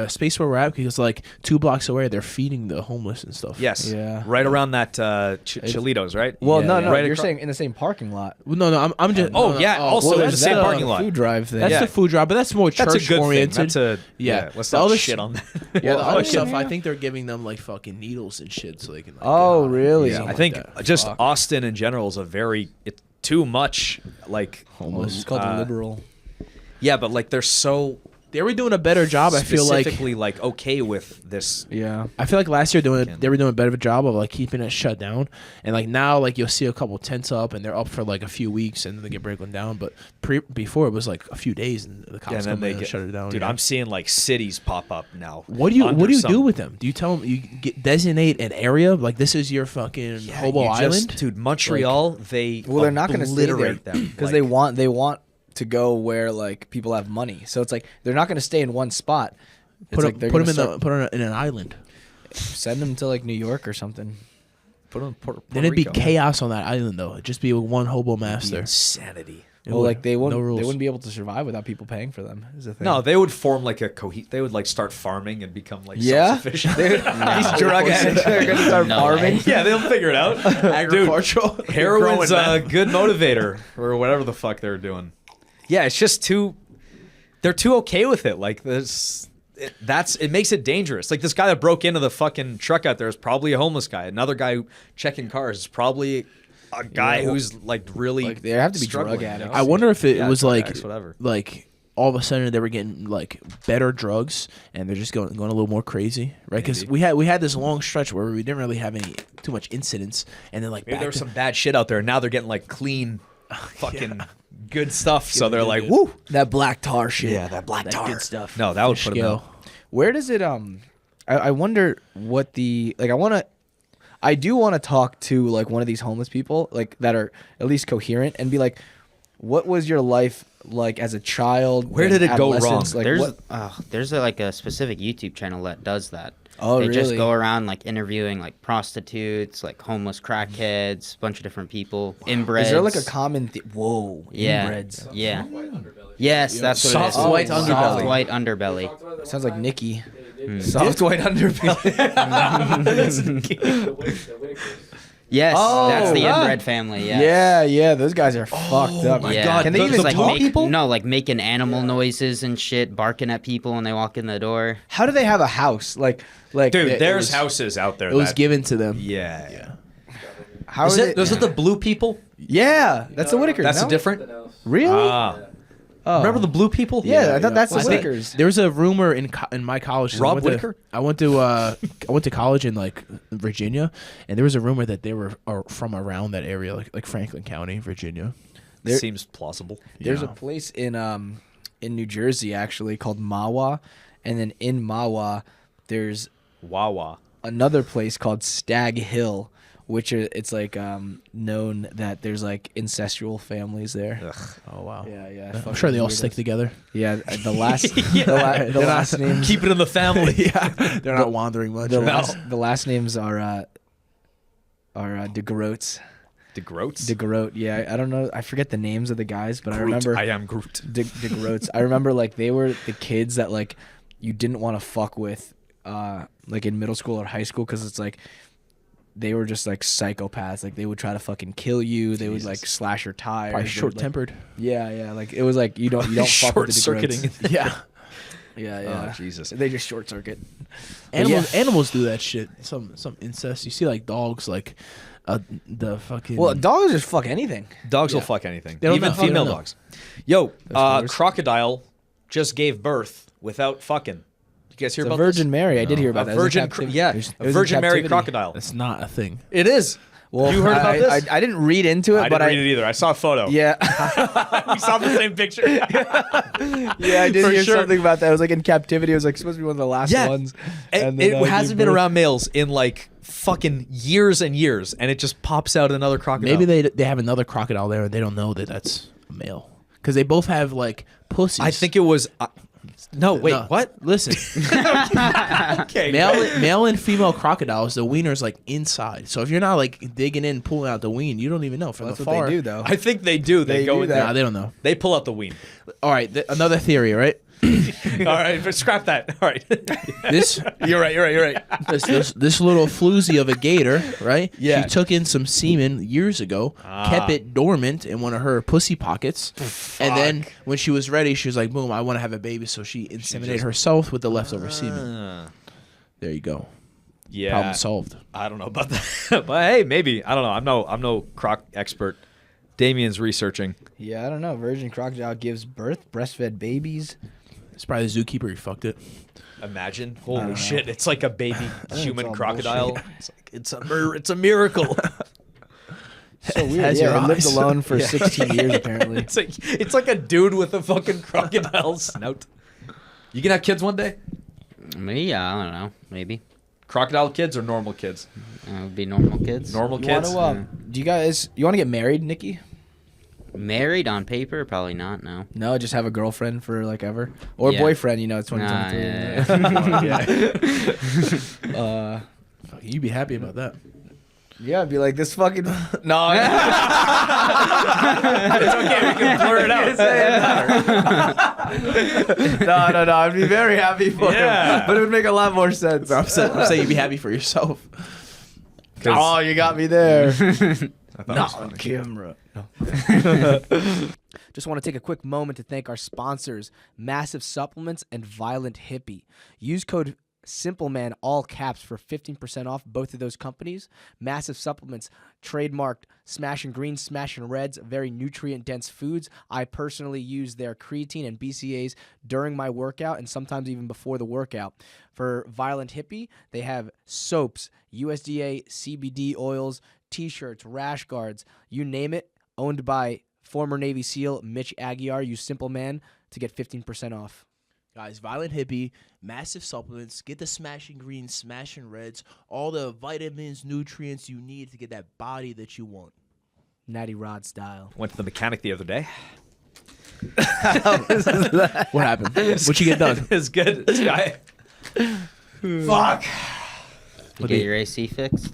space where we're at because like 2 blocks away they're feeding the homeless and stuff. Yes. Yeah. Right around that Chilitos, right? Well, Yeah, no, yeah. no. Right you're acro- saying in the same parking lot. Well, no, I'm just. Oh, no, yeah, also Well, in there's the same that parking lot. Food drive thing. That's Yeah. the food drive, but that's more That's a church good thing. oriented. That's a Yeah. Let's The not other shit s- on that. Yeah, the Well, other okay. stuff. I think they're giving them like fucking needles and shit, so they can. Like, Oh, get high. really? Something I think like that. just Fuck. Austin in general is a very it's too much like Oh, it's called liberal. yeah, but like they're so they were doing a better job. I feel like specifically like okay with this. Yeah. I feel like last year Fucking- they were doing a better job of like keeping it shut down, and like now like you'll see a couple tents up and they're up for like a few weeks and then they get broken down. But before it was like a few days and the cops And then come they in and get shut it down. Dude, yeah. I'm seeing like cities pop up now. What do you under do some- with them? Do you tell them you designate an area like this is your fucking Yeah, hobo you just- island? dude? Montreal, they Well, they're not going to stay there obliterate them because like, they want to go where like people have money. So it's like they're not going to stay in one spot. It's Put like them, they're put gonna them start- in an island. send them to like New York or something. put them in Puerto Then it'd be Rico. chaos on that island though. It'd just be one hobo It'd be master. insanity. Well, like they No wouldn't rules. be able to survive without people paying for them. Is the thing. No, they would form like a they would like start farming and become like Yeah? self-sufficient. These drug addicts are gonna start No farming. way. Yeah, they'll figure it out. Agricultural. Dude, heroin's Growing, a man. good motivator or whatever the fuck they're doing. Yeah, it's just they're too okay with it. Like it makes it dangerous. Like this guy that broke into the fucking truck out there is probably a homeless guy. Another guy checking cars is probably a guy who's like really Like, they have to be struggling, drug addicts. I wonder if it Yeah, was drug like addicts, whatever. like all of a sudden they were getting like better drugs and they're just going a little more crazy, right? Because we had this long stretch where we didn't really have too much incidents, and then like Maybe back there was to- some bad shit out there. And now they're getting like clean, fucking good stuff. So they're like, good. woo. That black tar shit. Yeah, that black tar. good stuff. No, that would Fish put them scale. out. Where does it I wonder what I do want to talk to like one of these homeless people like that are at least coherent and be like, what was your life like as a child? Where and did it go adolescence? wrong? Like, There's like a specific YouTube channel that does that. Oh, they just really? go around like interviewing like prostitutes, like homeless crackheads, a bunch of different people, inbreds. is there like a common whoa, yeah, inbreds. yeah, yes, that's what Soft it is. white underbelly. Soft white underbelly. Sounds like Nicky. Soft white underbelly. Yes, Oh, that's the right. inbred family. Yeah. Yeah, those guys are fucked up. my Yeah. God. Can they Those even like talk make, people? No, like making animal noises and shit, barking at people when they walk in the door. How do they have a house? Like Dude, it there's was- houses out there. it was that- given to them. Yeah. How Is are it? Those are the blue people. Yeah, that's the Whitakers. That's no? a different. Really? Ah. Oh. Remember the blue people? Yeah, I thought that's the I think Whitakers. There was a rumor in my college. 'cause Rob I went to- Whitaker? I went to college in like Virginia, and there was a rumor that they were from around that area, like Franklin County, Virginia. There- Seems plausible. There's a Yeah. place in New Jersey actually called Mawa, and then in Mawa there's Wawa. another place called Stag Hill, which it's like known that there's like incestual families there. Oh wow. Yeah. I'm fucking sure they all weirdos. stick together. Yeah, the last the last names Keep it in the family. Yeah, they're not wandering much. the last names are De Groats. The Groats. De Groat. Yeah, I don't know. I forget the names of the guys, but I Groot. remember I am Groot. De Groats. I remember like they were the kids that like you didn't want to fuck with like in middle school or high school because it's like they were just like psychopaths. Like they would try to fucking kill you. They would like slash your tires. Probably They would, short tempered. Like, yeah. Like it was like you don't fuck with the De Short-circuiting. Groats. Yeah. Yeah. Oh, Jesus. They just short circuit. Animals do that shit. Some incest. You see like dogs like the fucking Well, dogs just fuck anything. Dogs will fuck anything. They don't Even know. They don't female know. dogs. Yo, worse. Crocodile just gave birth without fucking. You guys hear The about Virgin this? Mary. I did hear about A that. It was in Virgin, captivity. yeah, It was a in Virgin Mary captivity. crocodile. That's not a thing. It is. Well, You heard about this? I didn't read into it, I but didn't read it either. I saw a photo. Yeah, we saw the same picture. yeah, I did For hear sure. something about that. It was like in captivity. It was like supposed to be one of the last ones. It, then, it gave hasn't been birth. around males in like fucking years and years, and it just pops out another crocodile. Maybe they have another crocodile there and they don't know that that's a male because they both have like pussies. I think it was. No, wait, No, what? Listen, Okay. male and female crocodiles, the wiener's like inside. So if you're not like digging in, pulling out the ween, you don't even know from That's the what far. they do, though. I think they do. They, They go do in that. there. Nah, they don't know. They pull out the ween. All right, another theory, right? All right, but scrap that. All right. This You're right. this little floozy of a gator, right? Yeah. She took in some semen years ago, kept it dormant in one of her pussy pockets, and then when she was ready, she was like, "Boom! I want to have a baby." So she inseminated herself with the leftover semen. There you go. Yeah. Problem solved. I don't know about that, but hey, maybe I don't know. I'm no croc expert. Damien's researching. Yeah, I don't know. Virgin crocodile gives birth, breastfed babies. It's probably the zookeeper who fucked it. Imagine, holy shit! It's like a baby human all crocodile. It's a miracle. So weird. Has Yeah, your it lived eyes. alone for 16 years apparently. It's like a dude with a fucking crocodile snout. You can have kids one day. Me, I don't know. Maybe Crocodile kids or normal kids? it would be normal kids. Normal You kids. want to? Do you want to get married, Nicky? Married on paper, probably not. No. No, just have a girlfriend for like ever, or Yeah. boyfriend. You know, it's 2023. Yeah. You'd be happy about that. Yeah, I'd be like, this fucking... No. It's okay. We can blur it out. No. I'd be very happy for Yeah. him. But it would make a lot more sense. I'm saying you'd be happy for yourself. Oh, you got me there. Not on camera. No. Just want to take a quick moment to thank our sponsors, MASF Supplements and Violent Hippie. Use code SimpleMan, all caps, for 15% off both of those companies. MASF Supplements, trademarked Smashing Greens, Smashing Reds, very nutrient-dense foods. I personally use their creatine and BCAAs during my workout and sometimes even before the workout. For Violent Hippie, they have soaps, USDA CBD oils, T-shirts, rash guards, you name it, owned by former Navy SEAL Mitch Aguiar. Use Simple Man to get 15% off. Guys, Violent Hippie, MASF Supplements, get the Smashing Greens, Smashing Reds, all the vitamins, nutrients you need to get that body that you want. NickyRod style. Went to the mechanic the other day. What happened? What you get done? It's good. This guy. Fuck. You get your AC fixed?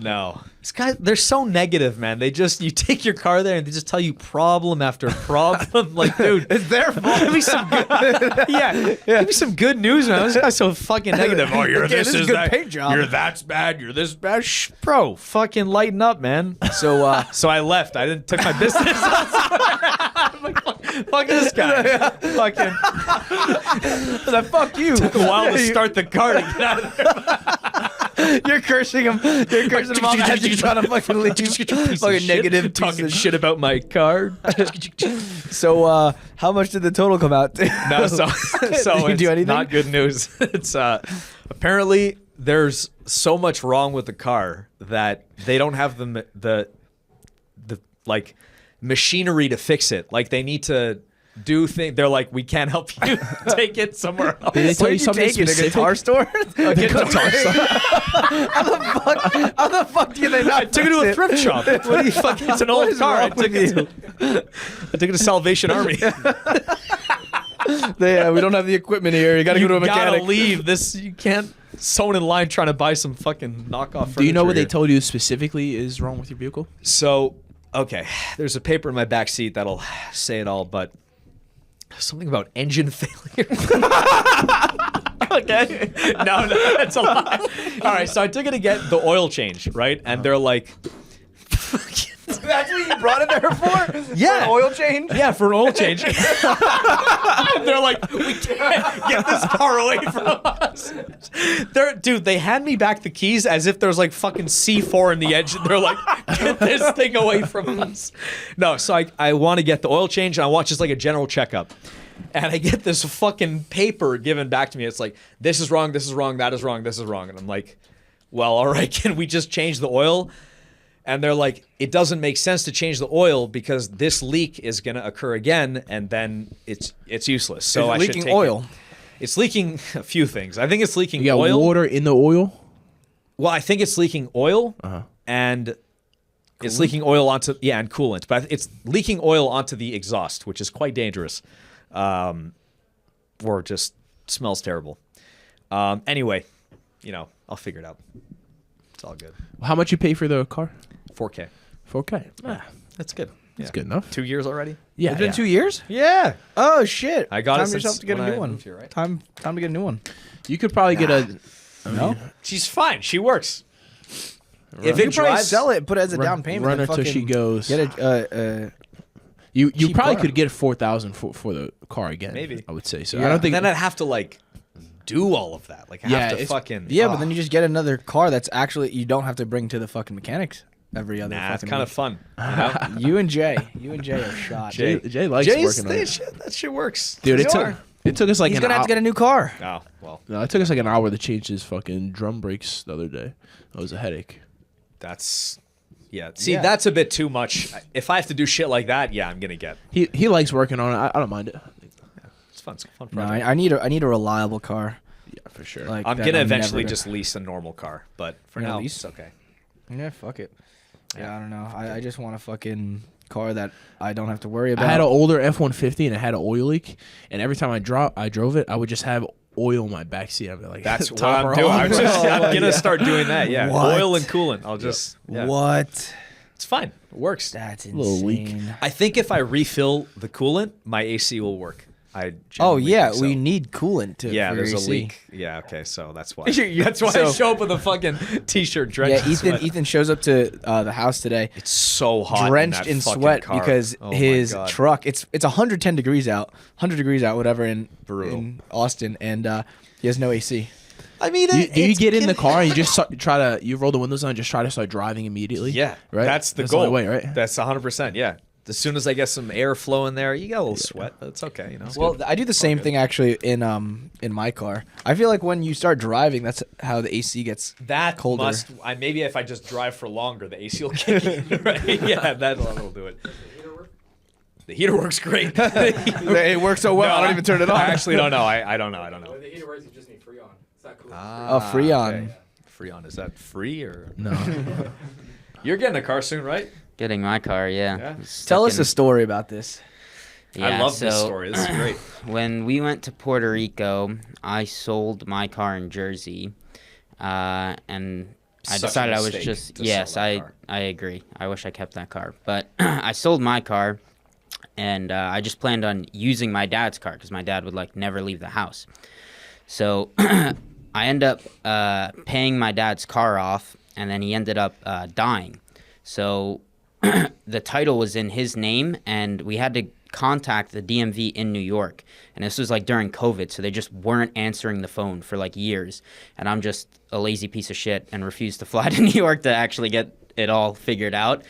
No. These guys, they're so negative, man. You take your car there and they just tell you problem after problem. Like, dude, it's their fault. Give me some good, give me some good news, man. This guy's so fucking negative. Oh, you're this is good that. paint job. You're that's bad. You're this bad. Bro, fucking lighten up, man. So, So I left. I didn't took my business. I'm like, fuck this guy. Fucking. fuck you. Took a while to start the car to get out of there. You're cursing him. You're cursing him off as you trying to fucking leave. Fucking negative. Talking shit about my car. So, how much did the total come out to? No, so Did you it's do anything? not good news. It's apparently there's so much wrong with the car that they don't have the like machinery to fix it. Like they need to do things. They're like, we can't help you. Take it somewhere else. Did they tell you something take it? A specific? guitar store? A guitar store. How the fuck do they not? I took it to a thrift shop. What do you fucking? It's an What old is car. I wrong took with it to Salvation Army. We don't have the equipment here. You got to go to a mechanic. You gotta leave. You can't someone in line trying to buy some fucking knockoff. Do you know what they furniture told you specifically is wrong with your vehicle? So, okay, there's a paper in my back seat that'll say it all, but something about engine failure. Okay. No, that's a lie. All right, so I took it to get the oil change, right? And they're like, That's what you brought it there for? yeah. For an oil change? Yeah, for an oil change. And they're like, we can't get this car away from us. Dude, they hand me back the keys as if there's like fucking C4 in the engine. They're like, get this thing away from us. No, so I want to get the oil change, and I want just like a general checkup. And I get this fucking paper given back to me. It's like, this is wrong, this is wrong, that is wrong, this is wrong. And I'm like, well, all right, can we just change the oil? And they're like, it doesn't make sense to change the oil because this leak is going to occur again, and then it's useless. So I leaking should take oil. It's leaking a few things. I think it's leaking You got oil. water in the oil? Well, I think it's leaking oil, and it's leaking oil onto and coolant, but it's leaking oil onto the exhaust, which is quite dangerous, or just smells terrible. Anyway, I'll figure it out. It's all good. How much you pay for the car? 4K. 4K. That's good. That's good enough. 2 years already? Yeah. It's been 2 years? Yeah. Oh, shit. I got time it for yourself since to get a when new I one. moved here, right? Time to get a new one. You could probably get a. No? She's fine. She works. If You it could probably drives, sell it, put it as a down payment. Run and her till she fucking goes. Get a, You cheap probably car. could get 4,000 for the car again. Maybe. I would say so. Yeah. I don't think. then I'd have to like do all of that. Like I Yeah, have to it's- fucking. yeah, but then you just get another car that's actually, you don't have to bring to the fucking mechanics every other Nah, it's fucking kind of week. fun. You know? You and Jay are shot. Jay, Jay likes working on it. That shit works. Dude, it Sure. took us like He's an gonna have hour. to get a new car. Oh well, No, it took us like an hour to change his fucking drum brakes the other day. That was a headache. that's yeah. See, Yeah. that's a bit too much. If I have to do shit like that, yeah, I'm gonna get. He likes working on it. I don't mind it. It's fun. It's a fun No, project. I need a reliable car. Yeah, for sure. Like I'm that gonna never eventually gonna- just lease a normal car, but for You're gonna now lease? it's okay. Yeah, fuck it. Yeah, I don't know. I just want a fucking car that I don't have to worry about. I had an older F-150 and it had an oil leak, and every time I drove it, I would just have oil my backseat. I'm like, That's what top I'm her doing. off. I'm gonna start doing that. Yeah, What? oil and coolant. I'll just What? It's fine. It works. That's Little leak. insane. I think if I refill the coolant, my AC will work. I Oh genuinely yeah, think so. we need coolant to. Yeah, for there's a AC. leak. Yeah, okay, so that's why. You- That's why I so- show up with a fucking t-shirt drenched Yeah, in sweat. Ethan shows up to the house today, It's so hot, drenched in, in that fucking sweat car. because Oh my his God. truck. It's 110 degrees out, 100 degrees out, whatever in Austin, and he has no AC. I mean, Do you get in the car and you just you roll the windows down and just try to start driving immediately? Yeah, right. That's the That's goal. only way, right? That's 100%. Yeah. As soon as I get some air flow in there, you got a little sweat, but it's okay. You know. Well, I do the same thing actually in my car. I feel like when you start driving, that's how the AC gets that colder. maybe if I just drive for longer, the AC will kick in. Right? Yeah, that'll do it. The heater works great. It works so well. No, I don't even turn it on. I actually don't know. I don't know. When the heater works, you just need Freon. It's not cool. Freon. Okay. Freon, is that free or No. You're getting a car soon, right? Getting my car, Yeah. yeah. Tell us a story about this. I love this story. This is great. When we went to Puerto Rico, I sold my car in Jersey, and I Such a decided I was mistake just to yes, sell that car. I agree. I wish I kept that car, but I sold my car, and I just planned on using my dad's car because my dad would like never leave the house. So I end up paying my dad's car off, and then he ended up dying. So the title was in his name, and we had to contact the DMV in New York. And this was like during COVID, so they just weren't answering the phone for like years. And I'm just a lazy piece of shit and refused to fly to New York to actually get it all figured out.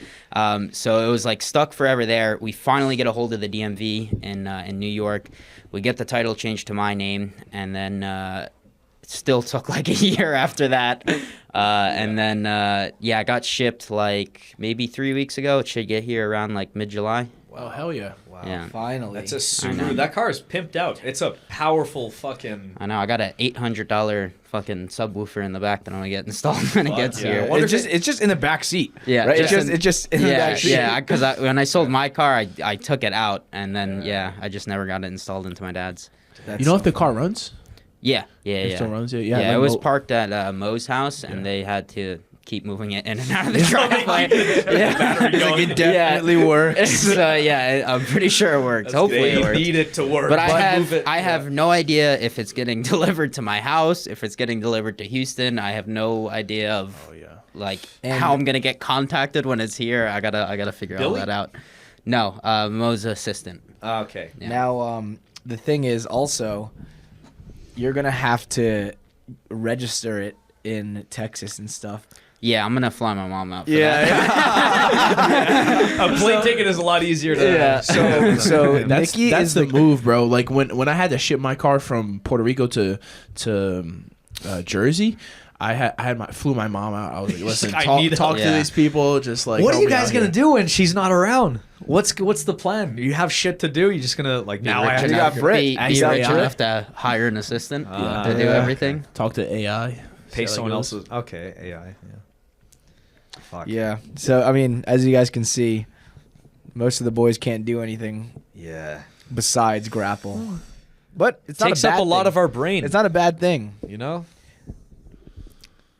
So it was like stuck forever there. We finally get a hold of the DMV in New York. We get the title changed to my name, and then it still took like a year after that. And then, I got shipped like maybe 3 weeks ago. It should get here around like mid-July. Oh, hell yeah. Wow. Yeah. Finally. That's a I know. Subaru. That car is pimped out. It's a powerful fucking. I know. I got an $800 fucking subwoofer in the back that I'm gonna get installed when it gets yeah. here. Wonder It's just in the back seat. Yeah, right. just in- It's just in the Yeah, back seat. yeah. Because when I sold my car, I took it out, and then I just never got it installed into my dad's. That's You know so if the car funny. runs? Yeah. It still runs it? Yeah, Yeah, like it was Mo- parked at Mo's house, and they had to keep moving it in and out of the driveway. Yeah. Like, it definitely works. So I'm pretty sure it works. Hopefully it They works. need it to work. But move it. I have no idea if it's getting delivered to my house, if it's getting delivered to Houston. I have no idea of like And- how I'm gonna get contacted when it's here. I gotta figure all Billy? that out. No, Mo's assistant. Okay. Yeah. Now, the thing is also, you're gonna have to register it in Texas and stuff. Yeah, I'm gonna fly my mom out for that. A plane ticket is a lot easier to. So That's Nicky that's is the move, bro. Like when I had to ship my car from Puerto Rico to Jersey, flew my mom out. I was like, listen, like, I need talk to help. these people. Just like, What are help you me guys out gonna here. do when she's not around? What's the plan? You have shit to do. You're just gonna like now I have Rich to. got Brit. be You got rich Brit. enough to hire an assistant to do Yeah. everything. Talk to AI. Pay See how someone that goes. else's. Okay, AI. Yeah. Fuck. Yeah. So I mean, as you guys can see, most of the boys can't do anything Yeah. besides grapple. But it's not Takes a up bad a lot thing. of our brain. It's not a bad thing, You know.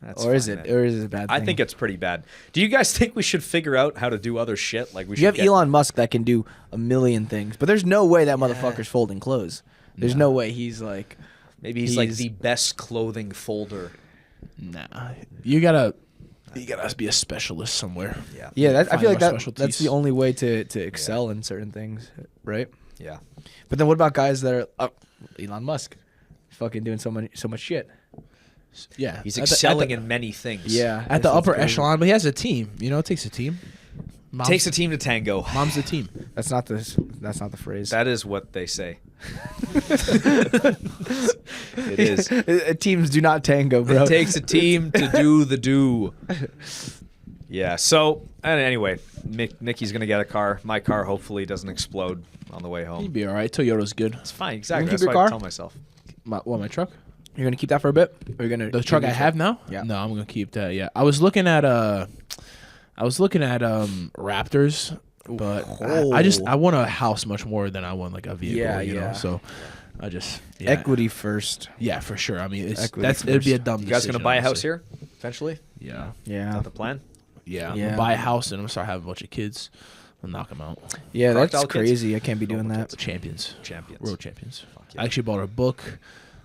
That's or is fine, it? man. Or is it a bad thing? I think it's pretty bad. Do you guys think we should figure out how to do other shit? Like we should. You have get- Elon Musk that can do a million things, but there's no way that motherfucker's folding clothes. There's no way he's like. Maybe he's like the best clothing folder. Nah, you gotta be a specialist somewhere. Yeah. Yeah, I Find feel like your that's specialties. the only way to excel in certain things, right? Yeah. But then what about guys that are Elon Musk, fucking doing so much shit? Yeah, He's At the- excelling at in many things. Yeah, the, at the that's upper crazy. echelon, but he has a team. You know, it takes a team. Takes a team to tango. Mom's the team. That's not the phrase. That is what they say. It is. Teams do not tango, bro. It takes a team to do the do. Yeah. So anyway, Nicky's gonna get a car. My car hopefully doesn't explode on the way He'd home. be all right. Toyota's good. It's fine. Exactly. keep That's your what I car? tell myself. My truck? You're gonna keep that for a bit. Or you're gonna The truck I have now? Yeah. No, I'm gonna keep that. Yeah, I was looking at Raptors But I want a house much more than I want like a vehicle. Yeah, you know? yeah. So I just Equity first. Yeah, for sure. I mean, Equity it'd be a dumb. You guys gonna decision, buy a house honestly. here eventually? Yeah, Yeah. The plan? yeah. I'm Yeah. gonna buy a house and I'm gonna start having a bunch of kids. I'll knock them out. Yeah, that's Crocodile kids? crazy. I can't be doing that. Champions, Champions. world champions. yeah. I actually bought a book,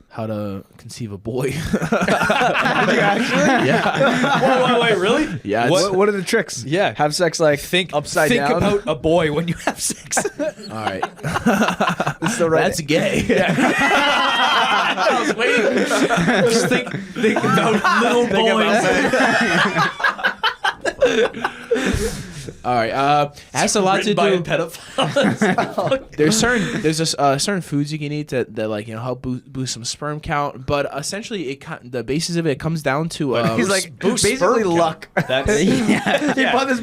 How to Conceive a Boy. Whoa, wait, really? Yeah, it's- What are the tricks? Yeah. Have sex like Think upside down. about a boy when you have sex. All right, It's the right. that's gay. I was waiting. Just think about little boys. All right, it has a lot to By a do. pedophile. There's certain foods you can eat that like help boost some sperm count, but essentially the basis of it comes down to He's like boost basically sperm luck. That's He bought this.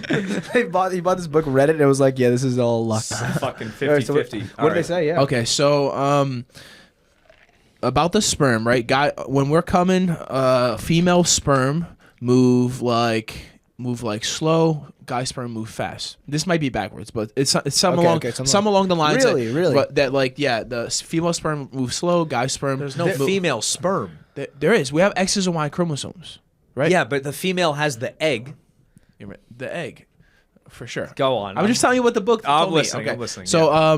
He bought this book, read it, and it was like, yeah, this is all luck. fucking All right, so 50-50. what did they say? Yeah. Okay, so about the sperm, right? Guy, when we're coming, female sperm move like slow. Guy sperm move fast. This might be backwards, but it's some along the lines. Really? But that the female sperm move slow. Guy sperm. There's no female sperm. There is. We have X's and Y chromosomes, right? Yeah, but the female has the egg. You're right. The egg. For sure. Go on. I'm just telling you what the book I'm told me. listening, Okay. I'm listening, So,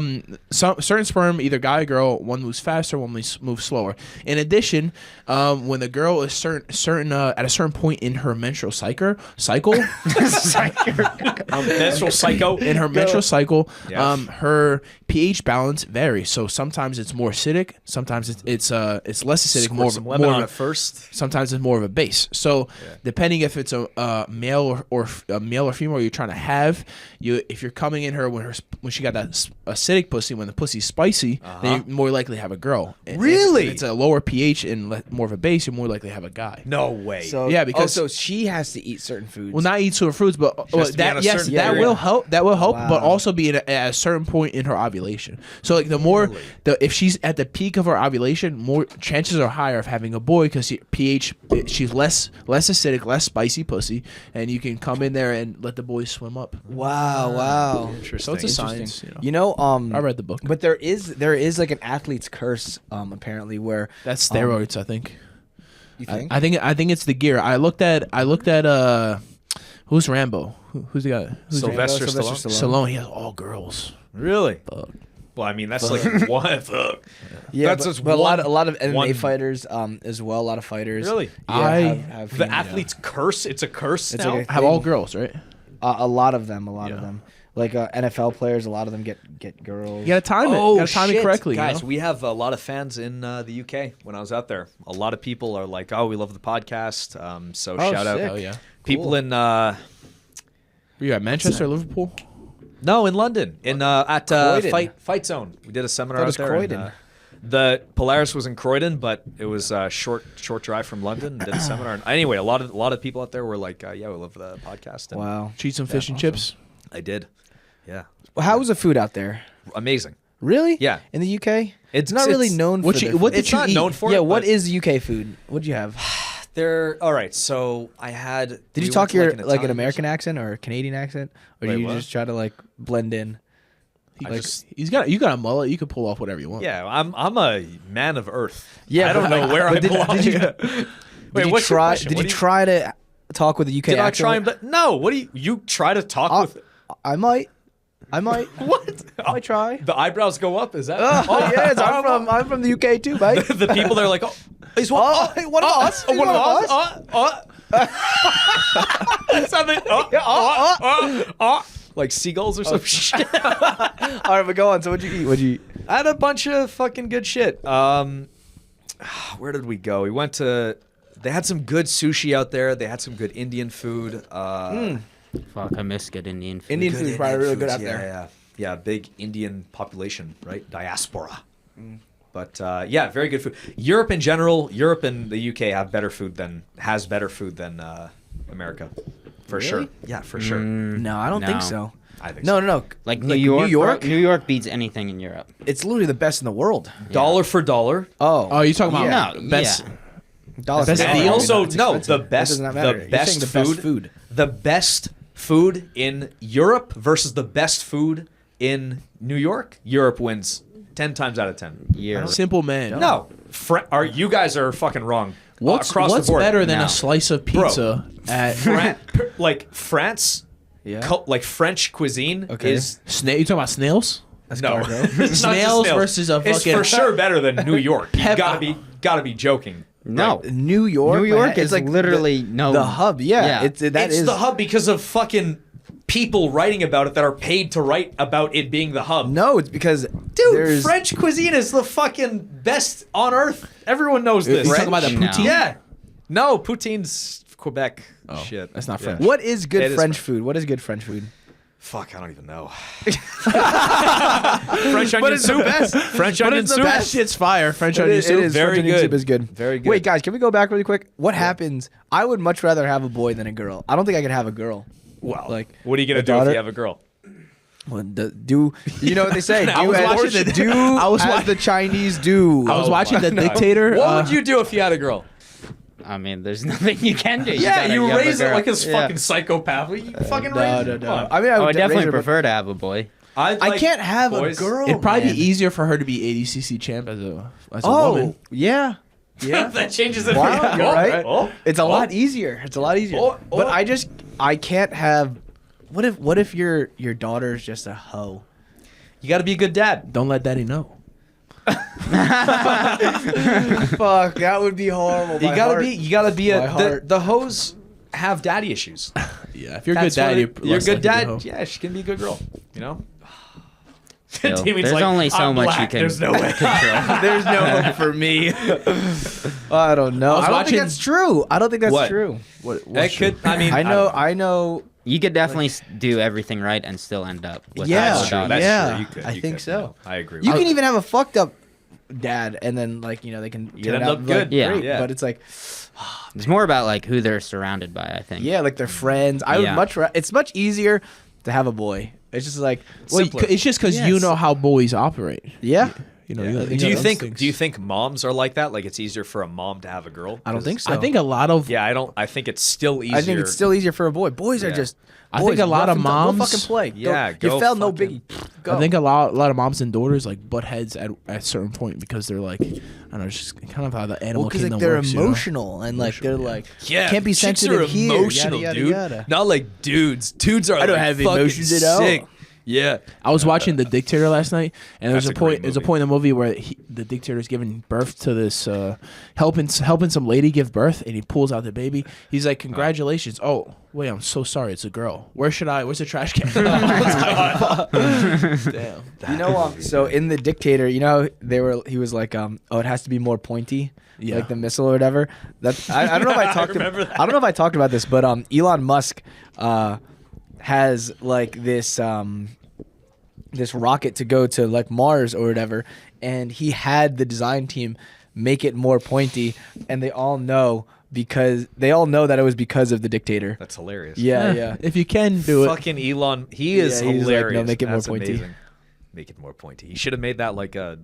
some certain sperm, either guy or girl, one moves faster, one moves slower. In addition, when the girl is certain at a certain point in her menstrual cycle, menstrual psycho. in her menstrual cycle, Yeah. her pH balance varies. So sometimes it's more acidic, sometimes it's less acidic, more some of lemon more on of it first. sometimes it's more of a base. So depending if it's a male or a male or female you're trying to have, if you're coming in her when she got that acidic pussy, when the pussy's spicy, then you're more likely to have a girl. Really? If it's a lower pH and more of a base, you're more likely to have a guy. No way. So Yeah, because- so she has to eat certain foods. Well, not eat certain fruits, but has to be on a certain that period. will help. That will help, but Wow. also be at a certain point in her ovulation. So like if she's at the peak of her ovulation, more chances are higher of having a boy because pH she's less acidic, less spicy pussy, and you can come in there and let the boys swim up. Wow. Interesting. So it's a science. You know, I read the book. But there is like an athlete's curse, apparently, where That's steroids, I think. you think. I think it's the gear. I looked at who's Rambo? Who's the guy? Who's Sylvester Sylvester Stallone. Stallone. He has all girls. Really? Fuck. Well, I mean, that's like one. Fuck. Yeah, That's but, just but one- a lot of MMA one- fighters, as well. A lot of fighters. Really? Yeah, have The female- athlete's curse. It's a curse It's now. like Have all girls, right? A lot of them. A lot of Yeah. them. Like NFL players, a lot of them get girls. You gotta time it. You gotta time it correctly, you guys. know? We have a lot of fans in the UK. When I was out there, a lot of people are like, "Oh, we love the podcast." So Oh, shout out, sick. Oh yeah. people in Were you at Manchester, Liverpool? no, in London, at Croydon. Fight Zone. We did a seminar That out was there. Croydon. The Polaris was in Croydon, but it was a short drive from London. Did a seminar. And anyway, a lot of people out there were like, "Yeah, we love the podcast." And Wow. Cheat some fish and chips. I did. Yeah, Well, how was the food out there? amazing. Really? Yeah. In the UK, It's not really it's- known what for you- their what food. did It's you not eat? known for Yeah, it. what but is UK food? What'd you have? They're all right. So I had. Did we you talk went to, an Italian American accent or a Canadian accent, or Wait, did you what? just try to like blend in? You got a mullet. You can pull off whatever you want. Yeah, I'm a man of Earth. Yeah, I don't know where I but belong. Did you Wait, what's your try? question? Did What you do try to talk with a UK Did I accent? try and? No. What do you try to talk with? I might. What? I try. The eyebrows go up. Is that? Oh yes, I'm from the UK too, mate. the people they're like, oh, he's one. Oh, hey, one of us. One of us. Something. Like seagulls or some shit. All right, but go on. So what'd you eat? I had a bunch of fucking good shit. Where did we go? We went to. They had some good sushi out there. They had some good Indian food. Fuck, I miss good Indian food. Indian Good food is probably really good foods, out there. Yeah, big Indian population, right? Diaspora. But yeah, very good food. Europe in general, Europe and the UK have better food than America, for sure. Yeah, for sure. No, I don't think No. so. I think No. Like New York. New York? New York beats anything in Europe. It's literally the best in the world. Dollar for dollar. Oh, you talking about Yeah. best? Dollar Best for deal? dollar. Also, It's no, expensive. the best, That does not matter. the You're best saying the food, best food. the best food in Europe versus the best food in New York, Europe wins 10 times out of 10. Year. Simple man. No, you guys are fucking wrong. What's across the board. better than No. a slice of pizza at Like France, Yeah. like French cuisine Okay. is You talking about snails? no cargo. It's not just Snails versus a It's fucking- for sure better than New York. You Pepper. gotta be joking. No. New York. New York man, is like literally the hub. Yeah, Yeah. it's It's the hub because of fucking people writing about it that are paid to write about it being the hub. No, it's because Dude, French cuisine is the fucking best on earth. Everyone knows this. You talking about the No. poutine? Yeah. No, poutine's Quebec shit. That's not Yeah. French. What is good It is French French. food? What is good French food? Fuck, I don't even know. French onion is the soup. best? French What onion is the soup. That shit's fire. French It onion is- soup. it is. Very French onion good. soup is good. Very good. Wait, guys, can we go back really quick? What happens? I would much rather have a boy than a girl. I don't think I could have a girl. Well, Like, what are you gonna a do if daughter- you have a girl? Well, do you know what they say? I do was as, watching the- do I was as wa- the Chinese do. I was Oh watching my The God. Dictator. What would you do if you had a girl? I mean, there's nothing you can do. Yeah, gotta you have a raise it girl. like a Yeah. fucking psychopath. You fucking No, raise no, it. no. Come on. I mean, I Oh, would I definitely raise her, but prefer to have a boy. I can't have a girl. It'd probably man. be easier for her to be ADCC champ as a Oh, woman. yeah. Yeah. That changes it. Wow, you're right. Oh, It's a oh. lot easier. It's a lot easier. Oh, But oh. I can't have. What if your daughter's just a hoe? You got to be a good dad. Don't let daddy know. Fuck, that would be horrible. You gotta be My heart. the hoes have daddy issues. Yeah, if you're a That's good dad, what you're a less good likely to dad. hoe. Yeah, she can be a good girl. You know. Still, Damien's there's like, only so "I'm much black, you can There's no way. There's no hope for me. I don't know. was I don't watching- think that's true. I don't think that's What? true. What It could. I mean, I know. You could definitely do everything right and still end up with Yeah, a That's true. dog. That's Yeah, true. You could. I you think could, so. yeah. I agree. You with can even have a fucked up dad, and then they can You turn end out up good. Yeah. great. Yeah. But it's like, It's more about like who they're surrounded by, I think. yeah, like they're friends. I would Yeah. it's much easier to have a boy. It's just like, Well, Simpler. it's just because you Yes. know how boys operate. yeah. You know. Yeah. You Do know you those think? things. Do you think moms are like that? Like it's easier for a mom to have a girl? I don't think so. I think a lot of Yeah, I don't. I think it's still easier. I think it's still easier for a boy. Boys are Yeah. just. I think boys a lot rough of and tough. moms- Go fucking play. Yeah, you go fell, no fucking- biggie. Go. I think a lot of moms and daughters like butt heads at a certain point because they're like, I don't know, it's just kind of how the animal because kingdom they're works. you know? emotional and like they're Emotional, like Yeah, can't be chicks sensitive are here. emotional, yada, dude. yada, yada. Not like dudes. Dudes are. I don't like, have fucking emotions at all. sick. Yeah. I was watching The Dictator last night, and there's That's a a great point. There's a movie. point in the movie where the dictator's giving birth to this, helping some lady give birth, and he pulls out the baby. He's like, "Congratulations!" Oh, wait, I'm so sorry. It's a girl. Where's the trash can? Damn. You know, so in The Dictator, you know, he was like, oh, it has to be more pointy, Yeah. like the missile or whatever. That I don't know if I talked. remember that. I don't know if I talked about this, but Elon Musk has like this rocket to go to like Mars or whatever, and he had the design team make it more pointy, and they all know that it was because of The Dictator. That's hilarious. Yeah, yeah. If you can do it, Fucking Elon. He is Yeah, he's like, hilarious. no, make it more That's pointy. amazing. Make it more pointy. He should have made that like a